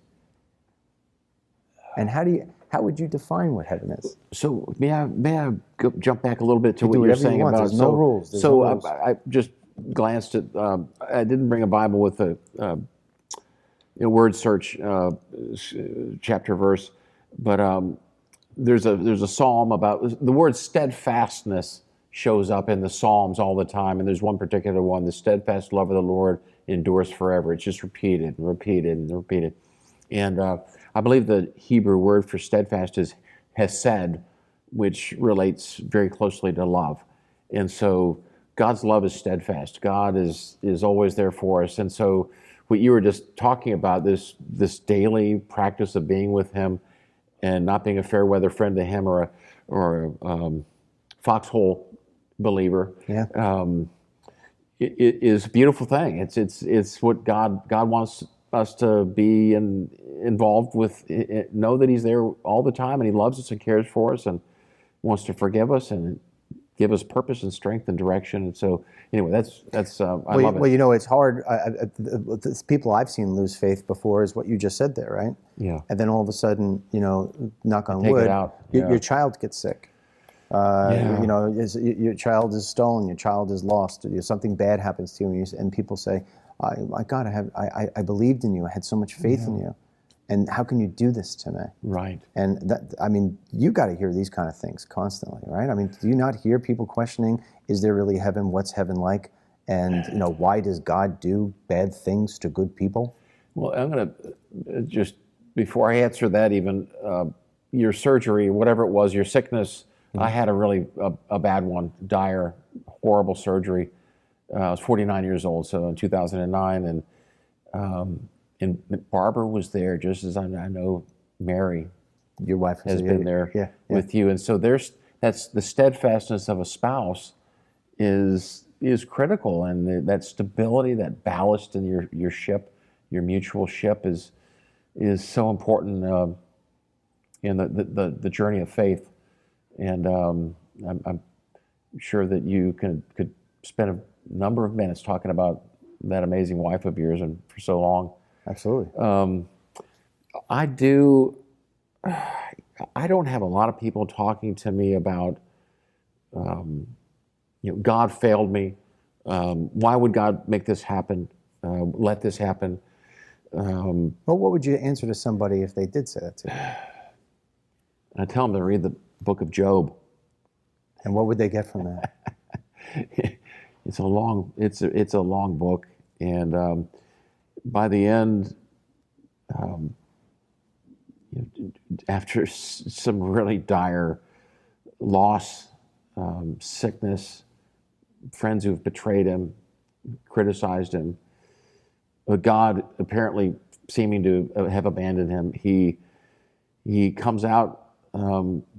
And how would you define what heaven is? So may I jump back a little bit to what you're saying about There's no rules. There's no rules. I just glanced at. I didn't bring a Bible with a word search chapter verse, but there's a psalm about the word steadfastness shows up in the Psalms all the time, and there's one particular one: the steadfast love of the Lord endures forever. It's just repeated and repeated and repeated, and I believe the Hebrew word for steadfast is hesed, which relates very closely to love. And so God's love is steadfast. God is always there for us. And so what you were just talking about, this daily practice of being with Him and not being a fair weather friend to Him or a foxhole believer, it is a beautiful thing. It's what God wants us to be involved with, know that He's there all the time and He loves us and cares for us and wants to forgive us and give us purpose and strength and direction. And so anyway, that's I love it. Well, it's hard. The people I've seen lose faith before is what you just said there, right? Yeah. And then all of a sudden, knock on Take wood, it out. your child gets sick. Your child is stolen, your child is lost, something bad happens to you, and people say, my God, I believed in you, I had so much faith in you, and how can you do this to me? Right. And you got to hear these kind of things constantly, right? Do you not hear people questioning, is there really heaven? What's heaven like? And why does God do bad things to good people? Well, I'm going to just, before I answer that even, your surgery, whatever it was, your sickness, I had a really a bad one, dire, horrible surgery. I was 49 years old, so in 2009, and Barbara was there, just as I know Mary, your wife, has been there with you, and so that's the steadfastness of a spouse is critical, and that stability, that ballast in your ship, your mutual ship is so important in the journey of faith, and I'm sure that you could spend a number of minutes talking about that amazing wife of yours and for so long. Absolutely. I don't have a lot of people talking to me about, God failed me. Why would God make this happen? Let this happen? Well, what would you answer to somebody if they did say that to you? I tell them to read book of Job. And what would they get from that? It's a long book, and by the end, after some really dire loss, sickness, friends who've betrayed him, criticized him, but God apparently seeming to have abandoned him, he comes out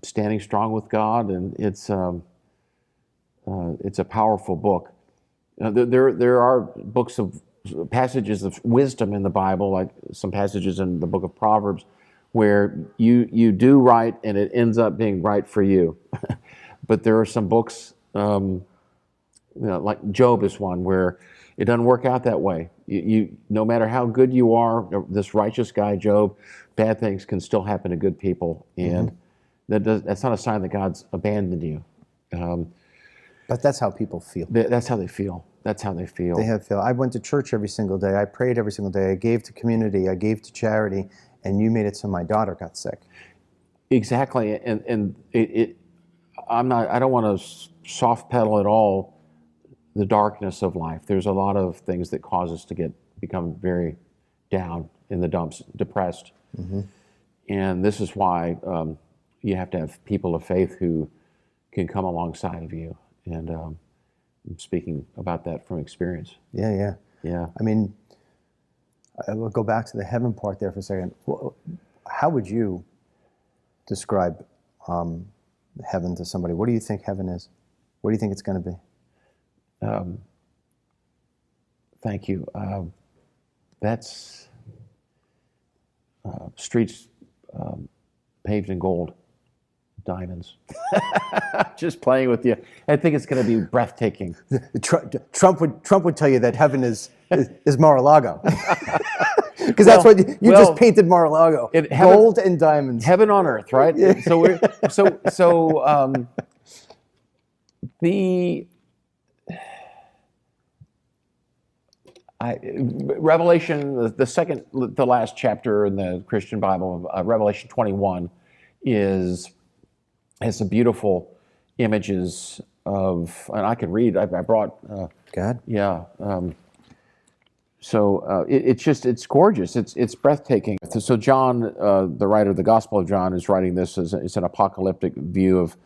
standing strong with God, and it's a powerful book. There are books of passages of wisdom in the Bible, like some passages in the book of Proverbs, where you do right and it ends up being right for you. But there are some books, like Job is one, where it doesn't work out that way. You no matter how good you are, this righteous guy Job, bad things can still happen to good people, and that's not a sign that God's abandoned you. But that's how people feel. That's how they feel. That's how they feel. They have feel. I went to church every single day. I prayed every single day. I gave to community. I gave to charity. And you made it so my daughter got sick. Exactly. And I don't want to soft pedal at all the darkness of life. There's a lot of things that cause us to become very down in the dumps, depressed. And this is why you have to have people of faith who can come alongside of you. And I'm speaking about that from experience. Yeah. I mean, we'll go back to the heaven part there for a second. How would you describe heaven to somebody? What do you think heaven is? What do you think it's going to be? Thank you. That's streets paved in gold, diamonds. Just playing with you. I think it's going to be breathtaking. Trump would tell you that heaven is Mar-a-Lago. Because that's what you just painted Mar-a-Lago. Gold and diamonds. Heaven on earth, right? So Revelation, the last chapter in the Christian Bible, Revelation 21, has some beautiful images of, and I could read. I brought. God. Yeah. It's gorgeous. It's breathtaking. So John, the writer of the Gospel of John, is writing this as it's an apocalyptic view of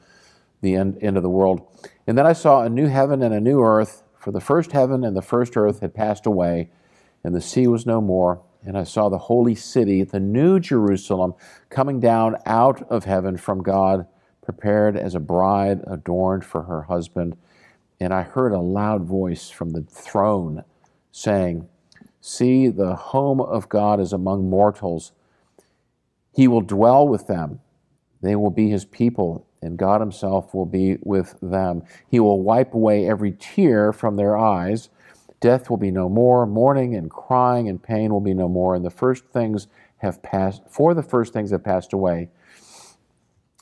the end of the world. And then I saw a new heaven and a new earth, for the first heaven and the first earth had passed away, and the sea was no more. And I saw the holy city, the new Jerusalem, coming down out of heaven from God, prepared as a bride adorned for her husband. And I heard a loud voice from the throne saying, "See, the home of God is among mortals. He will dwell with them. They will be his people, and God himself will be with them. He will wipe away every tear from their eyes. Death will be no more. Mourning and crying and pain will be no more. And the first things have passed away."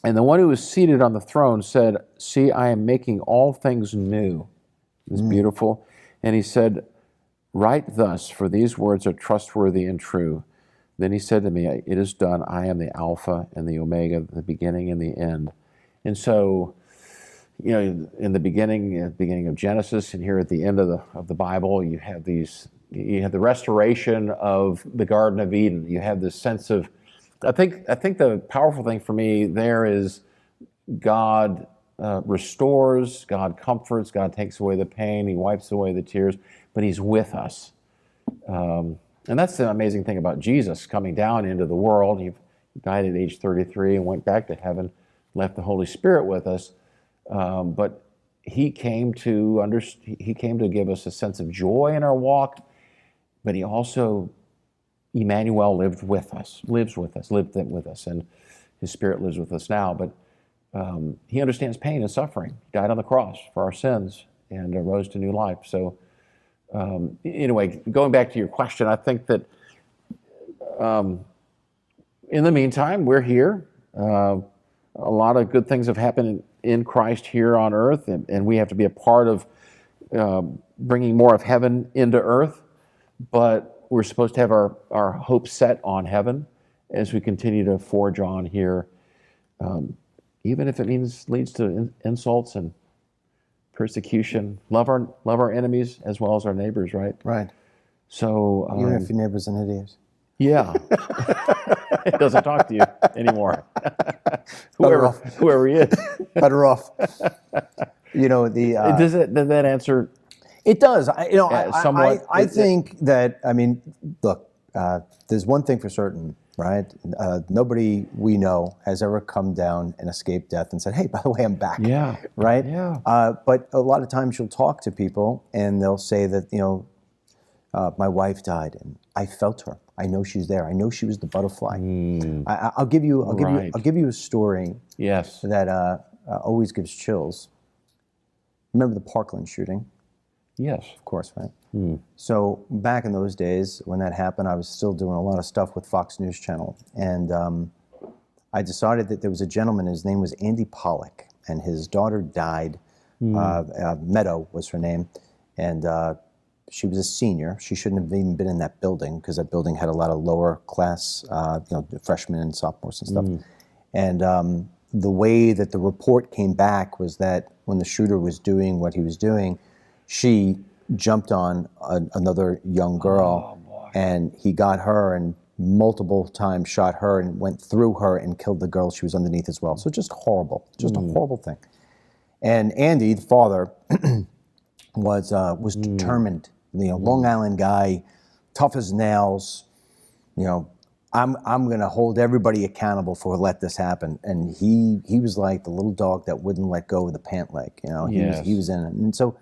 And the one who was seated on the throne said, "See, I am making all things new." It's beautiful. And he said, "Write thus, for these words are trustworthy and true." Then he said to me, "It is done. I am the Alpha and the Omega, the beginning and the end." And so, in the beginning of Genesis, and here at the end of the Bible, you have the restoration of the Garden of Eden. You have this sense of, I think the powerful thing for me there is God restores, God comforts, God takes away the pain, he wipes away the tears, but he's with us. And that's the amazing thing about Jesus coming down into the world. He died at age 33 and went back to heaven, left the Holy Spirit with us. But he came to give us a sense of joy in our walk, but he also, Emmanuel, lived with us, and his Spirit lives with us now. But he understands pain and suffering. He died on the cross for our sins and rose to new life. So anyway, going back to your question, I think that in the meantime, we're here. A lot of good things have happened in Christ here on earth, and we have to be a part of bringing more of heaven into earth. But we're supposed to have our hope set on heaven as we continue to forge on here even if it leads to insults and persecution. Love our enemies as well as our neighbors, right? Right. So Even if your neighbor's an idiot. yeah, it doesn't talk to you anymore. whoever he is. Better off. You know, Does that answer? it does. Somewhat. I think that, I mean, look, there's one thing for certain, right? Nobody we know has ever come down and escaped death and said, hey, by the way, I'm back. Yeah. Right? Yeah. But a lot of times you'll talk to people and they'll say that, my wife died and I felt her. I know she's there. I know she was the butterfly. I'll give you a story. Yes. That always gives chills. Remember the Parkland shooting? Yes. Of course, right? So back in those days when that happened, I was still doing a lot of stuff with Fox News Channel, and I decided that there was a gentleman. His name was Andy Pollock, and his daughter died. Meadow was her name, and she was a senior. She shouldn't have even been in that building because that building had a lot of lower class, freshmen and sophomores and stuff. And the way that the report came back was that when the shooter was doing what he was doing, she jumped on another young girl, and he got her and multiple times shot her and went through her and killed the girl she was underneath as well. So just horrible, just a horrible thing. And Andy, the father, was determined. Long Island guy, tough as nails. I'm going to hold everybody accountable for let this happen. And he was like the little dog that wouldn't let go of the pant leg. He was in it. And so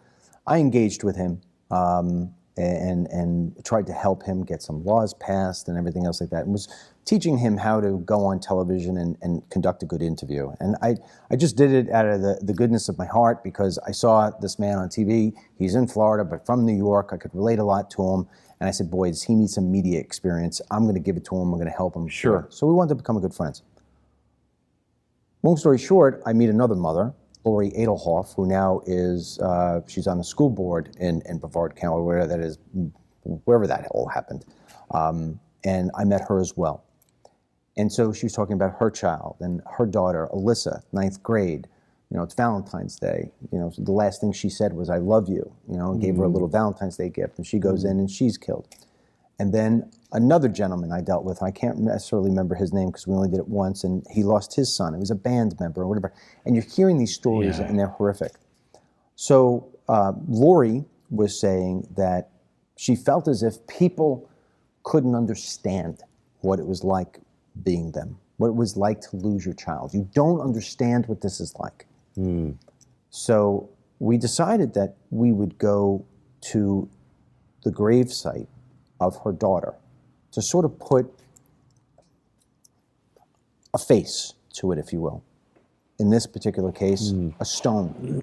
I engaged with him and tried to help him get some laws passed and everything else like that, and was teaching him how to go on television and conduct a good interview. And I just did it out of the goodness of my heart because I saw this man on TV. He's in Florida, but from New York. I could relate a lot to him. And I said, boy, does he need some media experience? I'm going to give it to him. I'm going to help him. Sure. So we wanted to become good friends. Long story short, I meet another mother, Lori Adelhoff, who now is, she's on the school board in Brevard County, wherever that all happened. And I met her as well. And so she was talking about her child and her daughter, Alyssa, 9th grade. It's Valentine's Day. The last thing she said was, I love you, and gave her a little Valentine's Day gift. And she goes in and she's killed. And then another gentleman I dealt with, I can't necessarily remember his name because we only did it once, and he lost his son. He was a band member or whatever. And you're hearing these stories and they're horrific. So Lori was saying that she felt as if people couldn't understand what it was like being them, what it was like to lose your child. You don't understand what this is like. So we decided that we would go to the gravesite of her daughter to sort of put a face to it, if you will. In this particular case, a stone.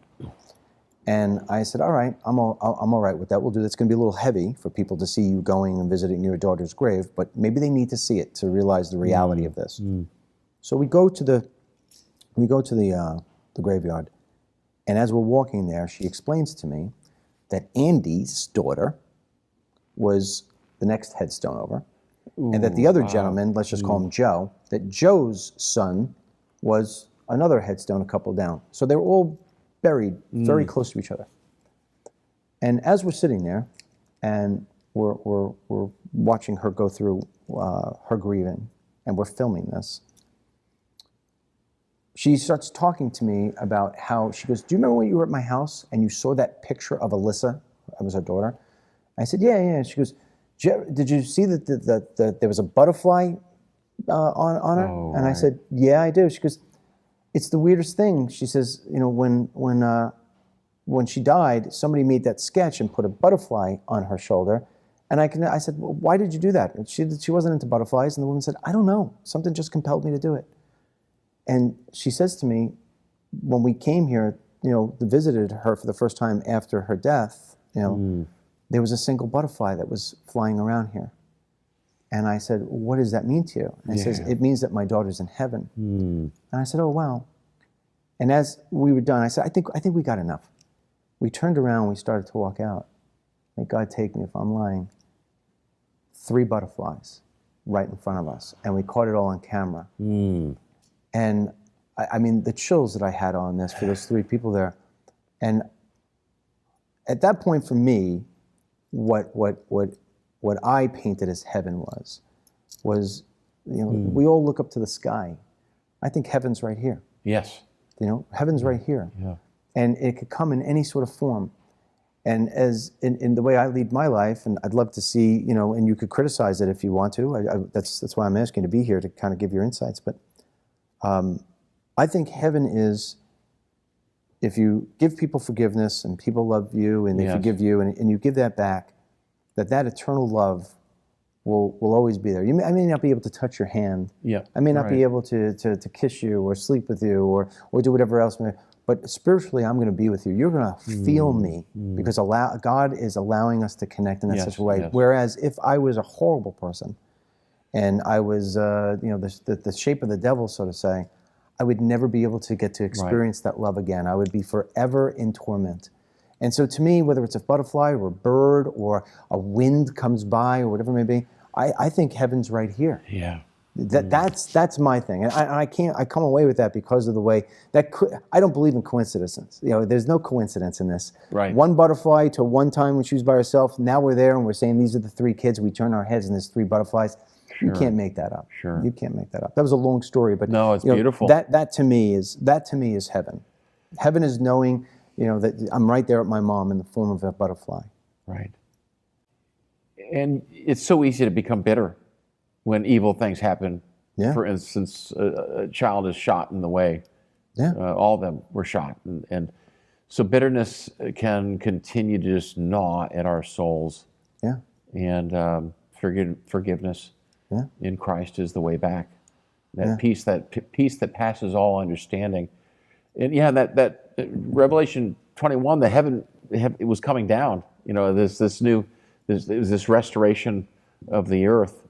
And I said, all right, I'm all right with that. We'll do that. It's going to be a little heavy for people to see you going and visiting your daughter's grave, but maybe they need to see it to realize the reality of this. So we go to the graveyard, and as we're walking there, she explains to me that Andy's daughter was the next headstone over, and that the other gentleman, let's just call him Joe, that Joe's son was another headstone a couple down. So they were all buried very close to each other. And as we're sitting there, and we're watching her go through her grieving, and we're filming this, she starts talking to me about how, she goes, do you remember when you were at my house and you saw that picture of Alyssa? That was her daughter. I said, yeah. She goes, did you see that there was a butterfly on her? Oh, and I said, yeah, I do. She goes, it's the weirdest thing. She says, when she died, somebody made that sketch and put a butterfly on her shoulder. And I said, well, why did you do that? And she wasn't into butterflies. And the woman said, I don't know. Something just compelled me to do it. And she says to me, when we came here, visited her for the first time after her death, there was a single butterfly that was flying around here. And I said, what does that mean to you? And he says, it means that my daughter's in heaven. And I said, oh, wow. And as we were done, I said, I think we got enough. We turned around, we started to walk out. May God take me if I'm lying. 3 butterflies right in front of us. And we caught it all on camera. And I mean, the chills that I had on this for those 3 people there. And at that point for me, what I painted as heaven was, we all look up to the sky. I think heaven's right here. Yes. Heaven's right here. Yeah. And it could come in any sort of form. And as in the way I lead my life, and I'd love to see, and you could criticize it if you want to. That's why I'm asking to be here, to kind of give your insights. But I think heaven is, if you give people forgiveness and people love you and they forgive you and you give that back, that eternal love will always be there. I may not be able to touch your hand. Yeah. I may not be able to kiss you or sleep with you or do whatever else. But spiritually, I'm going to be with you. You're going to feel me because God is allowing us to connect in such a way. Yes. Whereas if I was a horrible person and I was, the shape of the devil, so to say, I would never be able to get to experience that love again. I would be forever in torment. And so to me, whether it's a butterfly or a bird or a wind comes by or whatever it may be, I think heaven's right here. Yeah. That's my thing, and I come away with that because of the way I don't believe in coincidences. There's no coincidence in this. Right. One butterfly to one time when she was by herself. Now we're there and we're saying these are the 3 kids. We turn our heads and there's 3 butterflies. Sure. You can't make that up. Sure. You can't make that up. That was a long story, but no, it's beautiful. That to me is heaven. Heaven is knowing that I'm right there at my mom in the form of a butterfly. Right. And it's so easy to become bitter when evil things happen. Yeah. For instance, a child is shot in the way. Yeah. All of them were shot. And so bitterness can continue to just gnaw at our souls. Yeah. And forgiveness in Christ is the way back. That peace that passes all understanding. And that Revelation 21, the heaven it was coming down. This restoration of the earth.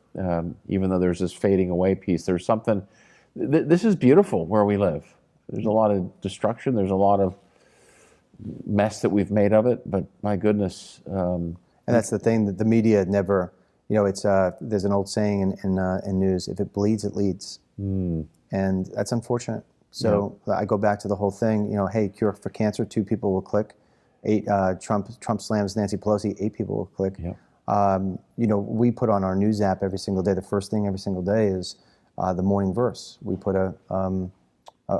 Even though there's this fading away piece, there's something. This is beautiful where we live. There's a lot of destruction. There's a lot of mess that we've made of it. But my goodness. And that's the thing that the media never. It's there's an old saying in news: if it bleeds, it leads. And that's unfortunate. So I go back to the whole thing. Hey, cure for cancer, 2 people will click. 8 Trump slams Nancy Pelosi, 8 people will click. Yeah. We put on our news app every single day. The first thing every single day is the morning verse. We put a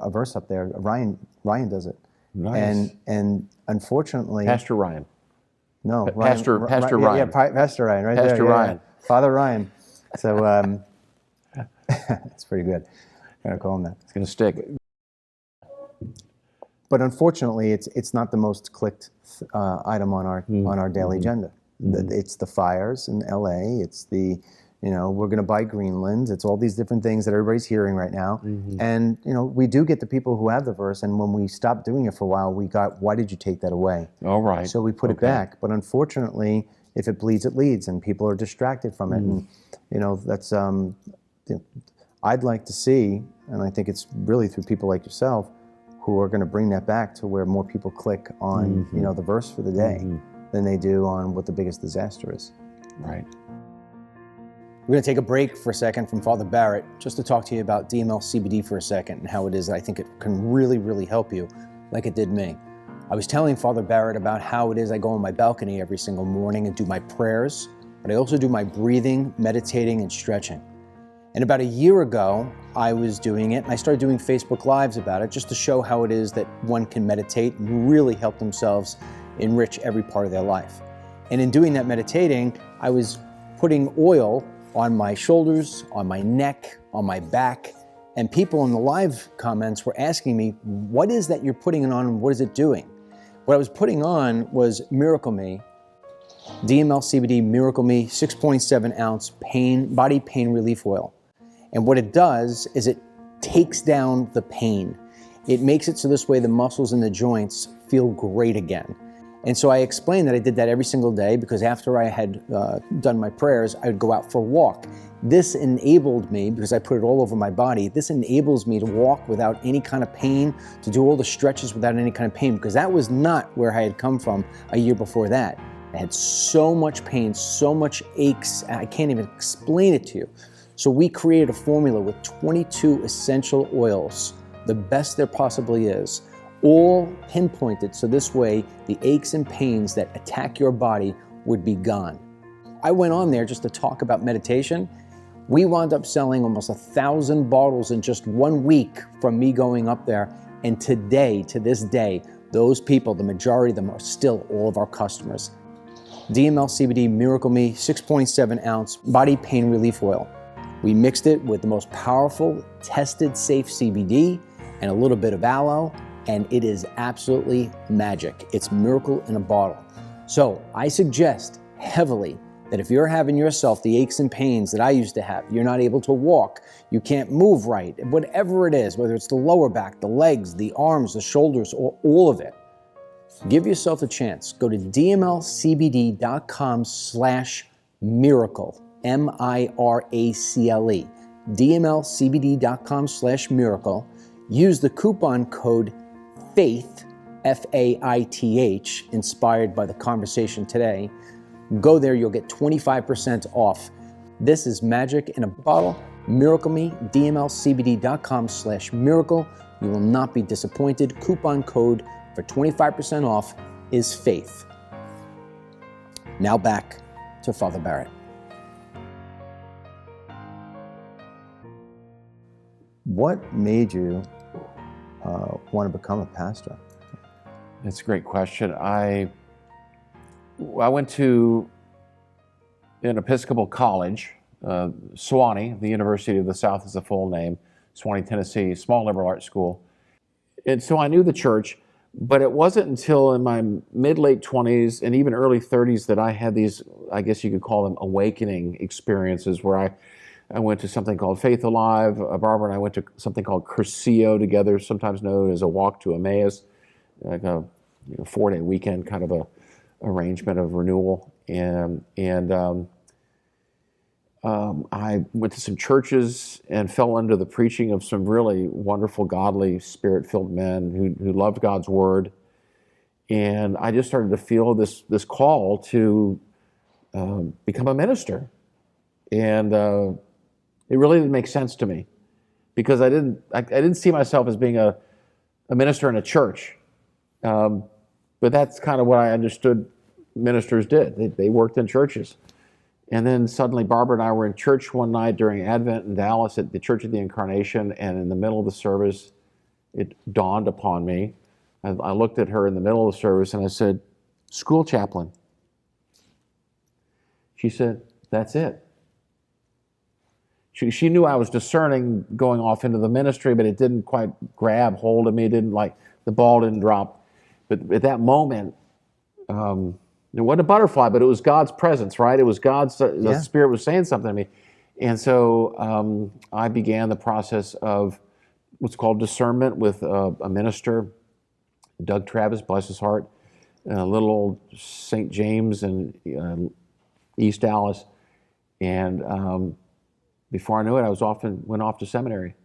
verse up there. Ryan does it. Nice. And unfortunately, Pastor Ryan. No, Pastor Ryan. Yeah, Pastor Ryan, right Pastor there. Ryan. Yeah. Father Ryan. So that's pretty good. I'm gonna call him that. It's gonna stick. But unfortunately, it's not the most clicked item on our daily agenda. It's the fires in LA. It's the, we're going to buy Greenland. It's all these different things that everybody's hearing right now. And, we do get the people who have the verse. And when we stopped doing it for a while, we got, why did you take that away? All right. So we put it back. But unfortunately, if it bleeds, it leads. And people are distracted from it. And, that's, I'd like to see, and I think it's really through people like yourself, who are going to bring that back to where more people click on, the verse for the day. Than they do on what the biggest disaster is. Right. We're going to take a break for a second from Father Barrett just to talk to you about DML CBD for a second and how it is I think it can really, really help you like it did me. I was telling Father Barrett about how it is I go on my balcony every single morning and do my prayers, but I also do my breathing, meditating, and stretching. And about a year ago, I was doing it, and I started doing Facebook Lives about it just to show how it is that one can meditate and really help themselves enrich every part of their life. And in doing that meditating, I was putting oil on my shoulders, on my neck, on my back, and people in the live comments were asking me, what is that you're putting it on and what is it doing? What I was putting on was Miracle Me, DML CBD Miracle Me 6.7 ounce body pain relief oil. And what it does is it takes down the pain. It makes it so this way the muscles in the joints feel great again. And so I explained that I did that every single day because after I had done my prayers, I would go out for a walk. This enabled me, because I put it all over my body, this enables me to walk without any kind of pain, to do all the stretches without any kind of pain, because that was not where I had come from a year before that. I had so much pain, so much aches, I can't even explain it to you. So we created a formula with 22 essential oils the best there possibly is, all pinpointed so this way the aches and pains that attack your body would be gone. I went on there just to talk about meditation. We wound up selling almost 1,000 bottles in just 1 week from me going up there. And today, to this day, those people, the majority of them, are still all of our customers. DML CBD Miracle Me 6.7 ounce body pain relief oil. We mixed it with the most powerful, tested, safe CBD and a little bit of aloe, and it is absolutely magic. It's miracle in a bottle. So I suggest heavily that if you're having yourself the aches and pains that I used to have, you're not able to walk, you can't move right, whatever it is, whether it's the lower back, the legs, the arms, the shoulders, or all of it, give yourself a chance. Go to dmlcbd.com/miracle, MIRACLE, dmlcbd.com/miracle. Use the coupon code FAITH, FAITH, inspired by the conversation today. Go there, you'll get 25% off. This is magic in a bottle. Miracle Me, dmlcbd.com/miracle. You will not be disappointed. Coupon code for 25% off is FAITH. Now back to Father Barrett. What made you want to become a pastor? That's a great question. I went to an Episcopal college, Sewanee, the University of the South is the full name, Sewanee, Tennessee, small liberal arts school. And so I knew the church, but it wasn't until in my mid-late 20s and even early 30s that I had these, I guess you could call them awakening experiences, where I went to something called Faith Alive. Barbara and I went to something called Curcio together, sometimes known as a walk to Emmaus, like a 4-day weekend kind of a arrangement of renewal. And I went to some churches and fell under the preaching of some really wonderful, godly, spirit-filled men who loved God's word. And I just started to feel this call to become a minister. And it really didn't make sense to me, because I didn't see myself as being a minister in a church. But that's kind of what I understood ministers did. They worked in churches. And then suddenly Barbara and I were in church one night during Advent in Dallas at the Church of the Incarnation, and in the middle of the service, it dawned upon me. I looked at her in the middle of the service and I said, "School chaplain." She said, "That's it." She knew I was discerning going off into the ministry, but it didn't quite grab hold of me. It didn't, like, the ball didn't drop. But at that moment, it wasn't a butterfly, but it was God's presence, right? It was God's, the Spirit was saying something to me. And so I began the process of what's called discernment with a minister, Doug Travis, bless his heart, little old St. James in East Dallas. And before I knew it, I went off to seminary.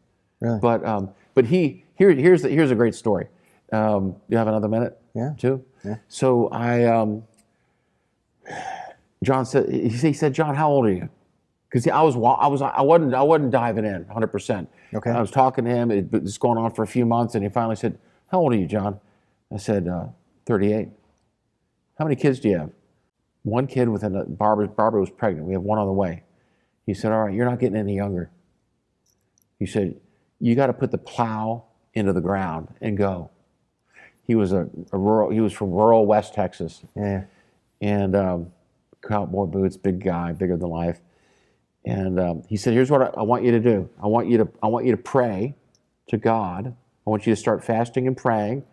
Really? But here's a great story. You have another minute? Yeah. Two? Yeah. So John said, he said, "John, how old are you?" Because I wasn't diving in 100%. Okay. I was talking to him. It was going on for a few months, and he finally said, "How old are you, John?" I said, 38. "How many kids do you have?" "One kid with Barbara was pregnant. We have one on the way." He said, "All right, you're not getting any younger." He said, "You got to put the plow into the ground and go." He was he was from rural West Texas. Yeah. And cowboy boots, big guy, bigger than life. And he said, "Here's what I want you to do. I want you to pray to God. I want you to start fasting and praying,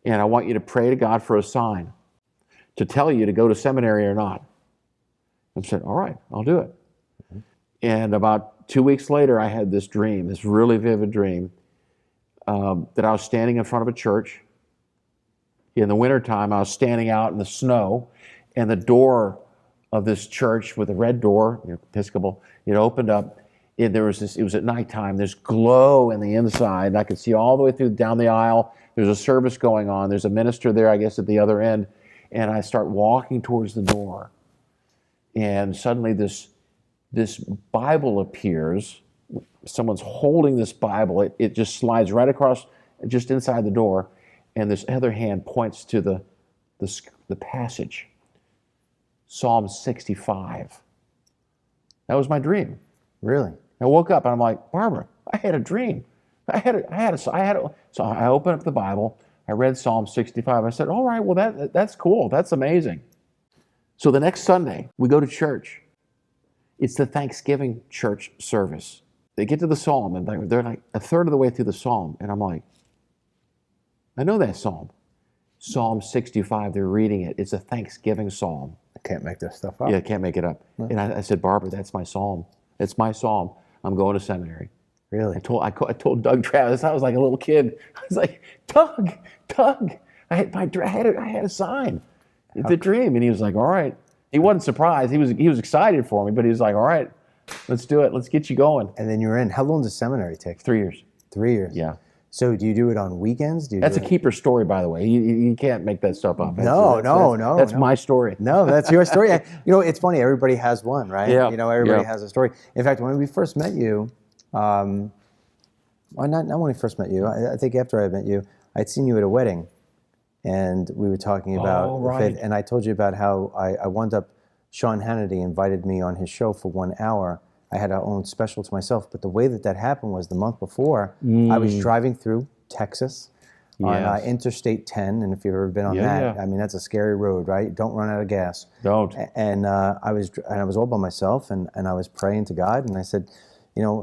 and I want you to pray to God for a sign to tell you to go to seminary or not." I said, "All right, I'll do it." Mm-hmm. And about 2 weeks later, I had this dream, this really vivid dream, that I was standing in front of a church. In the wintertime, I was standing out in the snow, and the door of this church with a red door, Episcopal, it opened up. It was at nighttime. There's glow in the inside. And I could see all the way down the aisle. There's a service going on. There's a minister there, I guess, at the other end. And I start walking towards the door. And suddenly this Bible appears. Someone's holding this Bible. It just slides right across just inside the door, and this other hand points to the passage, Psalm 65. That was my dream. Really? I woke up and I'm like, Barbara, I had a dream. So I opened up the Bible. I read Psalm 65. I said, all right, well, that's cool. That's amazing. So the next Sunday, we go to church. It's the Thanksgiving church service. They get to the Psalm, and they're like a third of the way through the Psalm. And I'm like, I know that Psalm. Psalm 65, they're reading it. It's a Thanksgiving Psalm. I can't make this stuff up. Yeah, I can't make it up. No. And I said, Barbara, that's my Psalm. It's my Psalm. I'm going to seminary. Really? I told Doug Travis, I was like a little kid. I was like, Doug, I had a sign. It's a dream. And he was like, all right. He wasn't surprised. He was excited for me, but he was like, all right, let's do it. Let's get you going. And then you're in. How long does seminary take? 3 years. 3 years? Yeah. So do you do it on weekends? That's a keeper story, by the way. You can't make that stuff up. No. That's my story. No, that's your story. It's funny. Everybody has one, right? Yeah. Everybody has a story. In fact, when we first met you, not when we first met you, I think after I met you, I'd seen you at a wedding, and we were talking about faith, and I told you about how I wound up, Sean Hannity invited me on his show for 1 hour. I had our own special to myself, but the way that happened was the month before, I was driving through Texas on Interstate 10, and if you've ever been on that, I mean, that's a scary road, right? Don't run out of gas. Don't. And I was all by myself, and I was praying to God, and I said,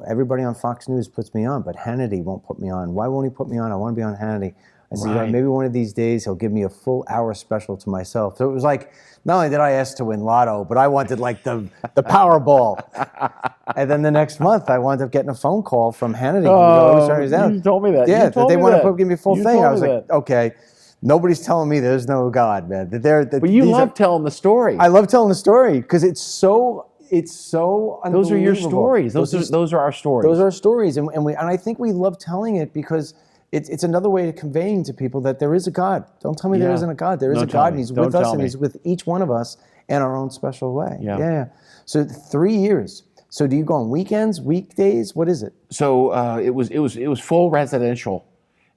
everybody on Fox News puts me on, but Hannity won't put me on. Why won't he put me on? I want to be on Hannity. I said, maybe one of these days he'll give me a full hour special to myself. So it was like, not only did I ask to win lotto, but I wanted like the Powerball. And then the next month, I wound up getting a phone call from Hannity. You told me that. Yeah, they want to give me a full thing. I was like, that. Okay, nobody's telling me there's no God, man. But you love telling the story. I love telling the story because it's so unbelievable. Those are your stories. Those are our stories. Those are our stories, and I think we love telling it because it's another way of conveying to people that there is a God. Don't tell me there isn't a God. There is a God, and He's with us, and He's with each one of us in our own special way. Yeah. So 3 years. So do you go on weekends, weekdays? What is it? So it was full residential.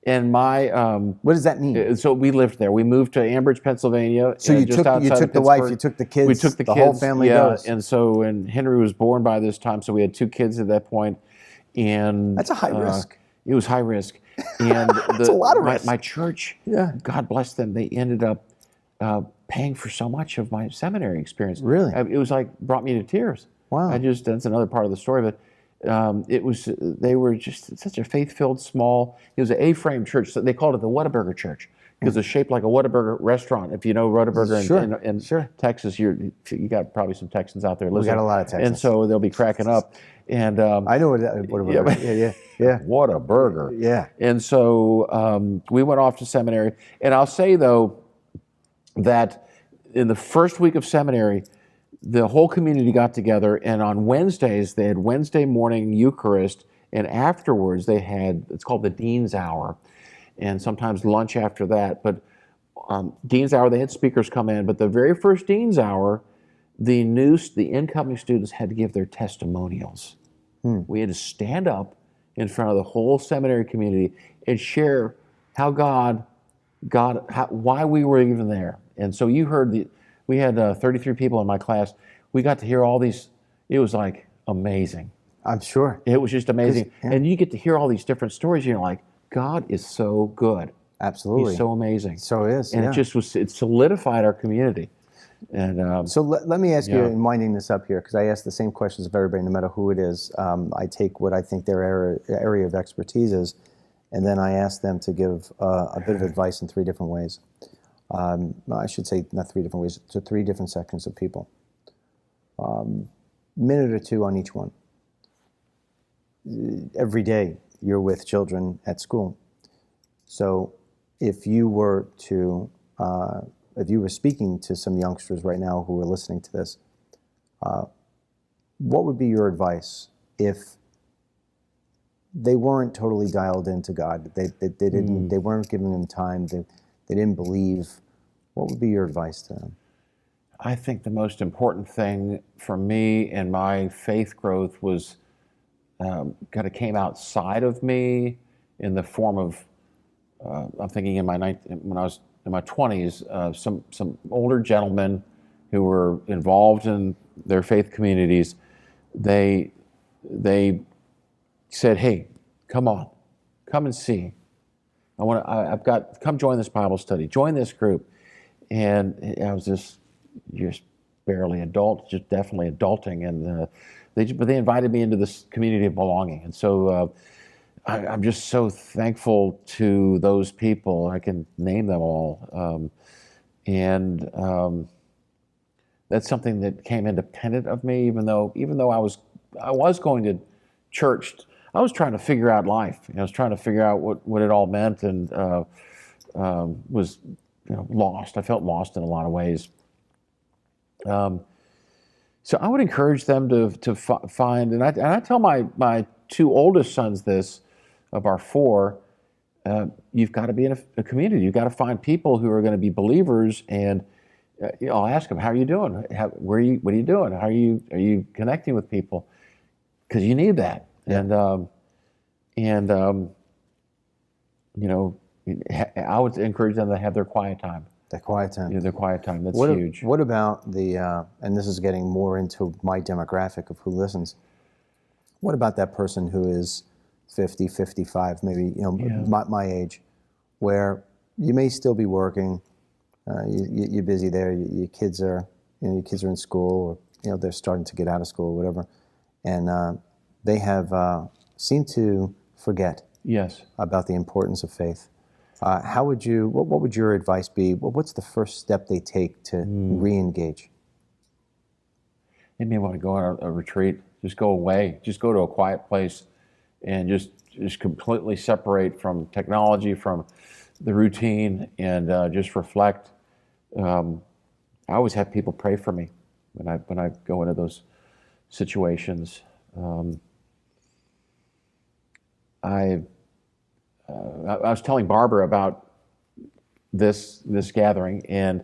And my what does that mean? So we lived there. We moved to Ambridge, Pennsylvania. So you took the wife, you took the kids. We took the kids. The whole family goes. And Henry was born by this time, so we had 2 kids at that point. And that's a high risk. It was high risk. And it's a lot of risk. My church, God bless them, they ended up paying for so much of my seminary experience. Really? It was like brought me to tears. Wow. That's another part of the story, but they were just such a faith-filled small, it was an A-frame church, so they called it the Whataburger Church, because it's shaped like a Whataburger restaurant. If you know Whataburger in Texas, you got probably some Texans out there listening. We got a lot of Texans. And so they'll be cracking up. And I know what Whataburger. Yeah. Whataburger. Yeah. And so we went off to seminary. And I'll say, though, that in the first week of seminary, the whole community got together, and on Wednesdays, they had Wednesday morning Eucharist, and afterwards they had, it's called the Dean's Hour, and sometimes lunch after that. But Dean's Hour, they had speakers come in, but the very first Dean's Hour, the incoming students had to give their testimonials. We had to stand up in front of the whole seminary community and share how why we were even there. And so you heard we had 33 people in my class. We got to hear all these. It was like amazing. I'm sure. It was just amazing. And you get to hear all these different stories. You're like, God is so good. Absolutely. He's so amazing. So it is. And it solidified our community. And so let me ask you, in winding this up here, because I ask the same questions of everybody, no matter who it is. I take what I think their area of expertise is, and then I ask them to give a bit of advice in 3 different ways. I should say not 3 different ways, to 3 different sections of people. Minute or 2 on each one. Every day you're with children at school. So if you were speaking to some youngsters right now who are listening to this, what would be your advice if they weren't totally dialed into God? They weren't giving Him time. They didn't believe. What would be your advice to them? I think the most important thing for me in my faith growth was kind of came outside of me in the form of I'm thinking when I was in my 20s, some older gentlemen who were involved in their faith communities, they said, "Hey, come and see. Come join this Bible study, join this group." And I was just barely adult, just definitely adulting, and they invited me into this community of belonging, and so I'm just so thankful to those people. I can name them all, and that's something that came independent of me. Even though I was going to church, I was trying to figure out life. I was trying to figure out what it all meant, and was lost. I felt lost in a lot of ways. So I would encourage them to find, and I tell my two oldest sons this, of our four, you've got to be in a community. You've got to find people who are going to be believers, and I'll ask them, "How are you doing? What are you doing? How are you connecting with people?" Because you need that. Yeah. I would encourage them to have their quiet time. Their quiet time. Their quiet time. That's huge. What about and this is getting more into my demographic of who listens. What about that person who is 50, 55, maybe, my age, where you may still be working, you're busy there, your kids are in school, or, they're starting to get out of school, or whatever, and they have seemed to forget about the importance of faith. What would your advice be? What's the first step they take to re-engage? They may want to go on a retreat, just go away, just go to a quiet place, and just completely separate from technology, from the routine, and just reflect. I always have people pray for me when I go into those situations. I was telling Barbara about this gathering, and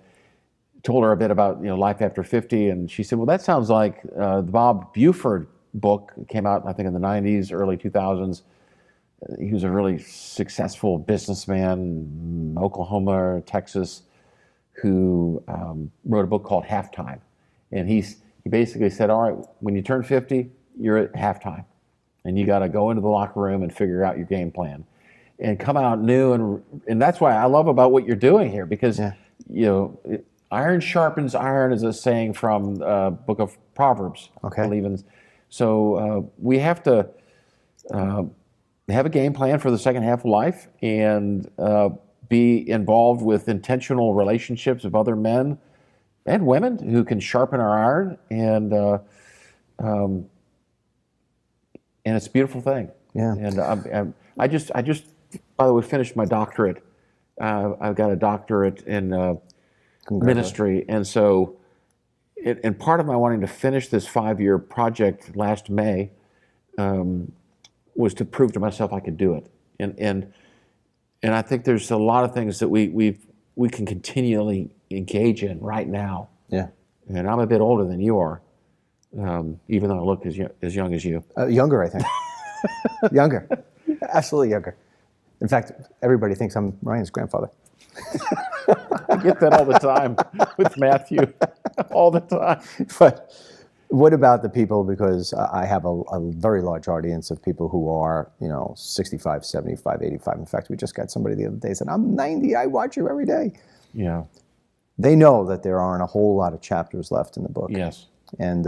told her a bit about life after 50, and she said, "Well, that sounds like the Bob Buford book. It came out, I think, in the 90s, early 2000s. He was a really successful businessman in Oklahoma, Texas, who wrote a book called Halftime. And he basically said, all right, when you turn 50, you're at halftime. And you got to go into the locker room and figure out your game plan and come out new. And that's why I love about what you're doing here, because, iron sharpens iron is a saying from book of Proverbs. Okay. I believe in. So we have to have a game plan for the second half of life, and be involved with intentional relationships of other men and women who can sharpen our iron, and it's a beautiful thing. Yeah. And I just by the way finished my doctorate. I've got a doctorate in ministry, and so. And part of my wanting to finish this 5-year project last May was to prove to myself I could do it. And I think there's a lot of things that we can continually engage in right now. Yeah. And I'm a bit older than you are, even though I look as young as you. Younger, I think. Younger. Absolutely younger. In fact, everybody thinks I'm Ryan's grandfather. I get that all the time with Matthew, all the time. But what about the people, because I have a very large audience of people who are, 65, 75, 85. In fact, we just got somebody the other day said, I'm 90, I watch you every day. Yeah. They know that there aren't a whole lot of chapters left in the book. Yes. And,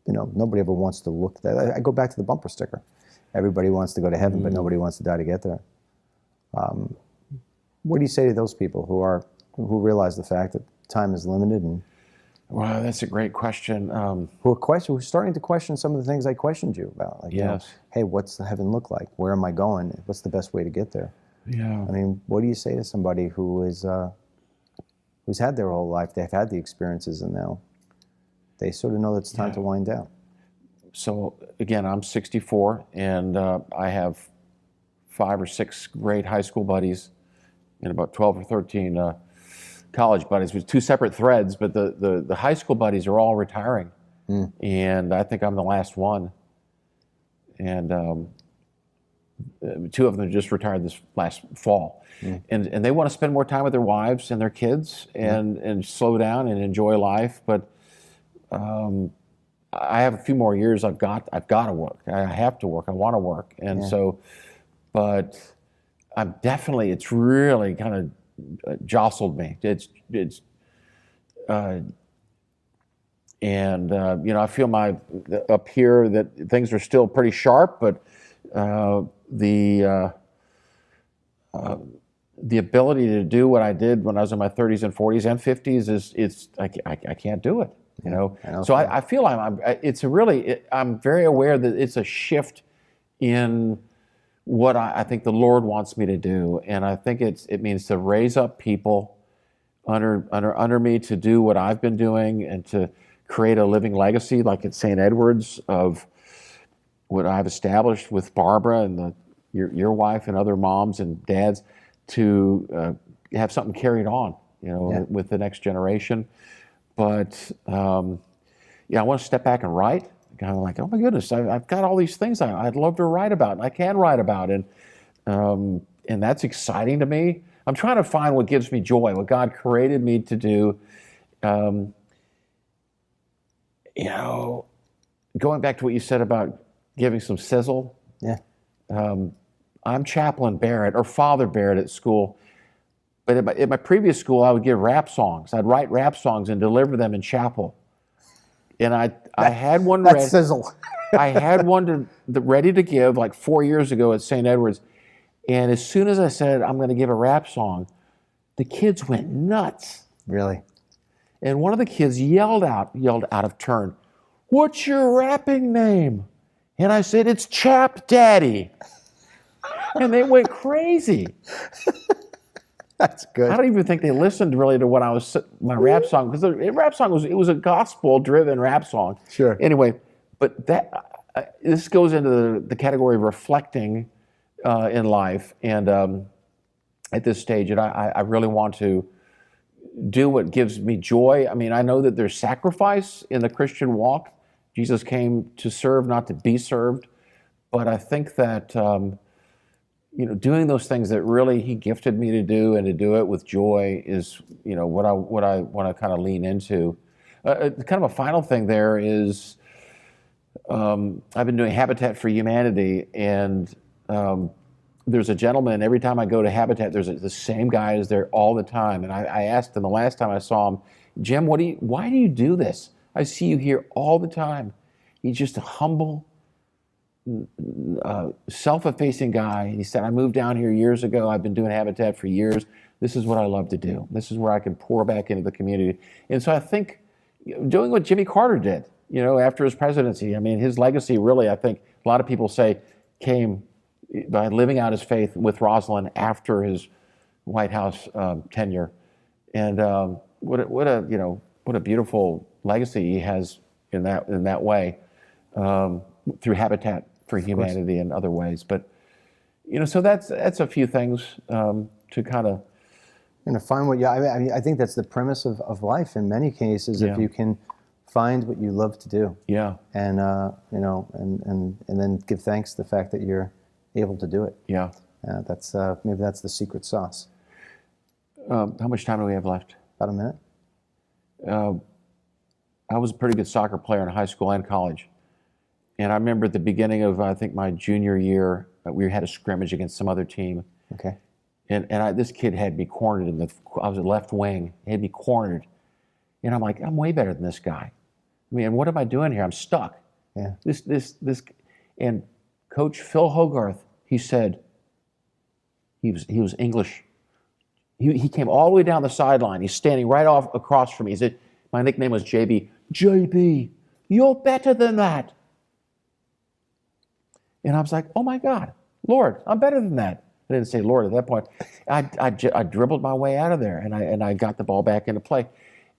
nobody ever wants to look at that. I go back to the bumper sticker. Everybody wants to go to heaven, but nobody wants to die to get there. What do you say to those people who realize the fact that time is limited, and well, that's a great question. who are starting to question some of the things I questioned you about? Like, yes. Hey, what's the heaven look like? Where am I going? What's the best way to get there? Yeah. I mean, what do you say to somebody who's had their whole life, they've had the experiences, and now they sort of know that it's time to wind down? So again, I'm 64, and I have 5 or 6 great high school buddies, and about 12 or 13 college buddies with 2 separate threads, but the high school buddies are all retiring, and I think I'm the last one. And Two of them just retired this last fall. And they want to spend more time with their wives and their kids and slow down and enjoy life. But I have a few more years. I've got to work. I have to work. I want to work. And so, but I'm definitely, it's really kind of jostled me. I feel up here that things are still pretty sharp, but the ability to do what I did when I was in my 30s and 40s and 50s I can't do it. So I feel I'm very aware that it's a shift in what I think the Lord wants me to do, and I think it means to raise up people under me to do what I've been doing and to create a living legacy, like at St. Edward's, of what I've established with Barbara and your wife and other moms and dads, to have something carried on, with the next generation. But I want to step back and write. Kind of like, oh my goodness, I've got all these things I'd love to write about, and I can write about, and that's exciting to me. I'm trying to find what gives me joy, what God created me to do. Going back to what you said about giving some sizzle. Yeah. I'm Chaplain Barrett, or Father Barrett at school. But at my previous school, I would give rap songs. I'd write rap songs and deliver them in chapel. And I had one ready. That's sizzle. I had one ready to give like 4 years ago at St. Edward's. And as soon as I said, I'm going to give a rap song, the kids went nuts. Really? And one of the kids yelled out of turn, "What's your rapping name?" And I said, "It's Chap Daddy." And they went crazy. That's good. I don't even think they listened really to what my rap song, because the rap song was a gospel-driven rap song. Sure. Anyway, but this goes into the category of reflecting in life, and at this stage, and I really want to do what gives me joy. I mean, I know that there's sacrifice in the Christian walk. Jesus came to serve, not to be served. But I think that doing those things that really He gifted me to do, and to do it with joy, is what I want to kind of lean into. Kind of a final thing there is, I've been doing Habitat for Humanity, and there's a gentleman, every time I go to Habitat, there's the same guy is there all the time. And I asked him the last time I saw him, "Jim, why do you do this? I see you here all the time." He's just a humble, self-effacing guy. He said, "I moved down here years ago. I've been doing Habitat for years. This is what I love to do. This is where I can pour back into the community." And so I think doing what Jimmy Carter did, after his presidency, I mean, his legacy really, I think a lot of people say, came by living out his faith with Rosalind after his White House tenure. And what a beautiful legacy he has in that way, through Habitat for Humanity and other ways. But so that's a few things to kind of find what I think that's the premise of life in many cases. If you can find what you love to do, and and then give thanks to the fact that you're able to do it. That's maybe that's the secret sauce. How much time do we have left? About a minute. I was a pretty good soccer player in high school and college. And I remember at the beginning of, I think, my junior year, we had a scrimmage against some other team. Okay. And this kid had me cornered I was at left wing. He had me cornered. And I'm like, I'm way better than this guy. I mean, what am I doing here? I'm stuck. Yeah. And Coach Phil Hogarth, he said, he was English. He came all the way down the sideline. He's standing right across from me. He said, my nickname was JB. JB, you're better than that. And I was like, oh my God, Lord, I'm better than that. I didn't say Lord at that point. I dribbled my way out of there, and I got the ball back into play.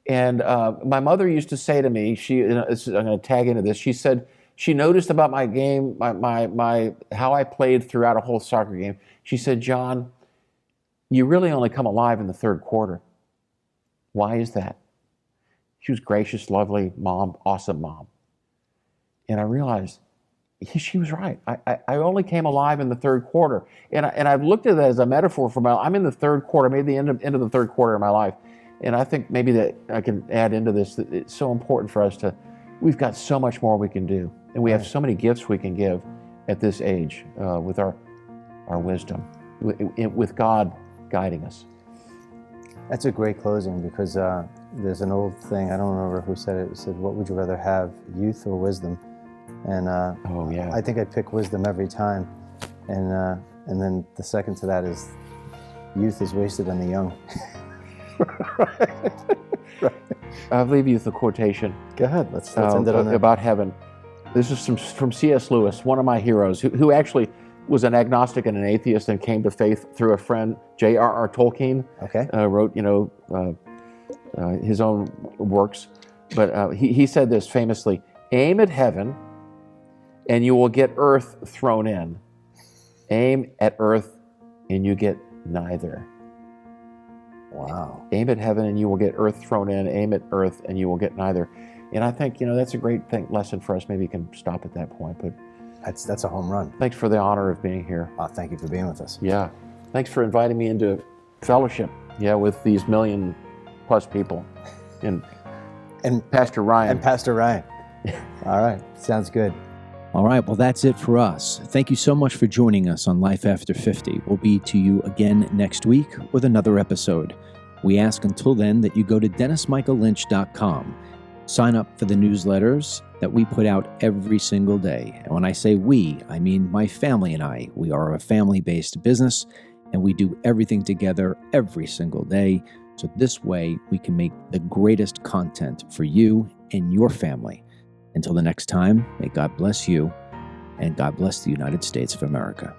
And my mother used to say to me, I'm going to tag into this. She said she noticed about my game, my how I played throughout a whole soccer game. She said, John, you really only come alive in the third quarter. Why is that? She was gracious, lovely mom, awesome mom. And I realized she was right. I only came alive in the third quarter. And I've looked at that as a metaphor for I'm in the third quarter, maybe the end of the third quarter of my life. And I think maybe that I can add into this that it's so important for us we've got so much more we can do. And we have so many gifts we can give at this age with our wisdom, with God guiding us. That's a great closing, because there's an old thing, I don't remember who said it. It said, what would you rather have, youth or wisdom? And oh yeah, I think I'd pick wisdom every time. And then the second to that is youth is wasted on the young. Right. I'll leave you with a quotation. Go ahead, let's end it on that. About heaven. This is from C.S. Lewis, one of my heroes, who actually was an agnostic and an atheist and came to faith through a friend. J.R.R. Tolkien wrote, his own works. But he said this famously: aim at heaven and you will get earth thrown in. Aim at earth and you get neither. Wow. Aim at heaven and you will get earth thrown in. Aim at earth and you will get neither. And I think, that's a great lesson for us. Maybe you can stop at that point. But that's a home run. Thanks for the honor of being here. Thank you for being with us. Yeah. Thanks for inviting me into fellowship. Yeah, with these 1 million+ people. And Pastor Ryan. And Pastor Ryan. All right. Sounds good. All right, well, that's it for us. Thank you so much for joining us on Life After 50. We'll be to you again next week with another episode. We ask until then that you go to DennisMichaelLynch.com. Sign up for the newsletters that we put out every single day. And when I say we, I mean my family and I. We are a family-based business, and we do everything together every single day. So this way, we can make the greatest content for you and your family. Until the next time, may God bless you, and God bless the United States of America.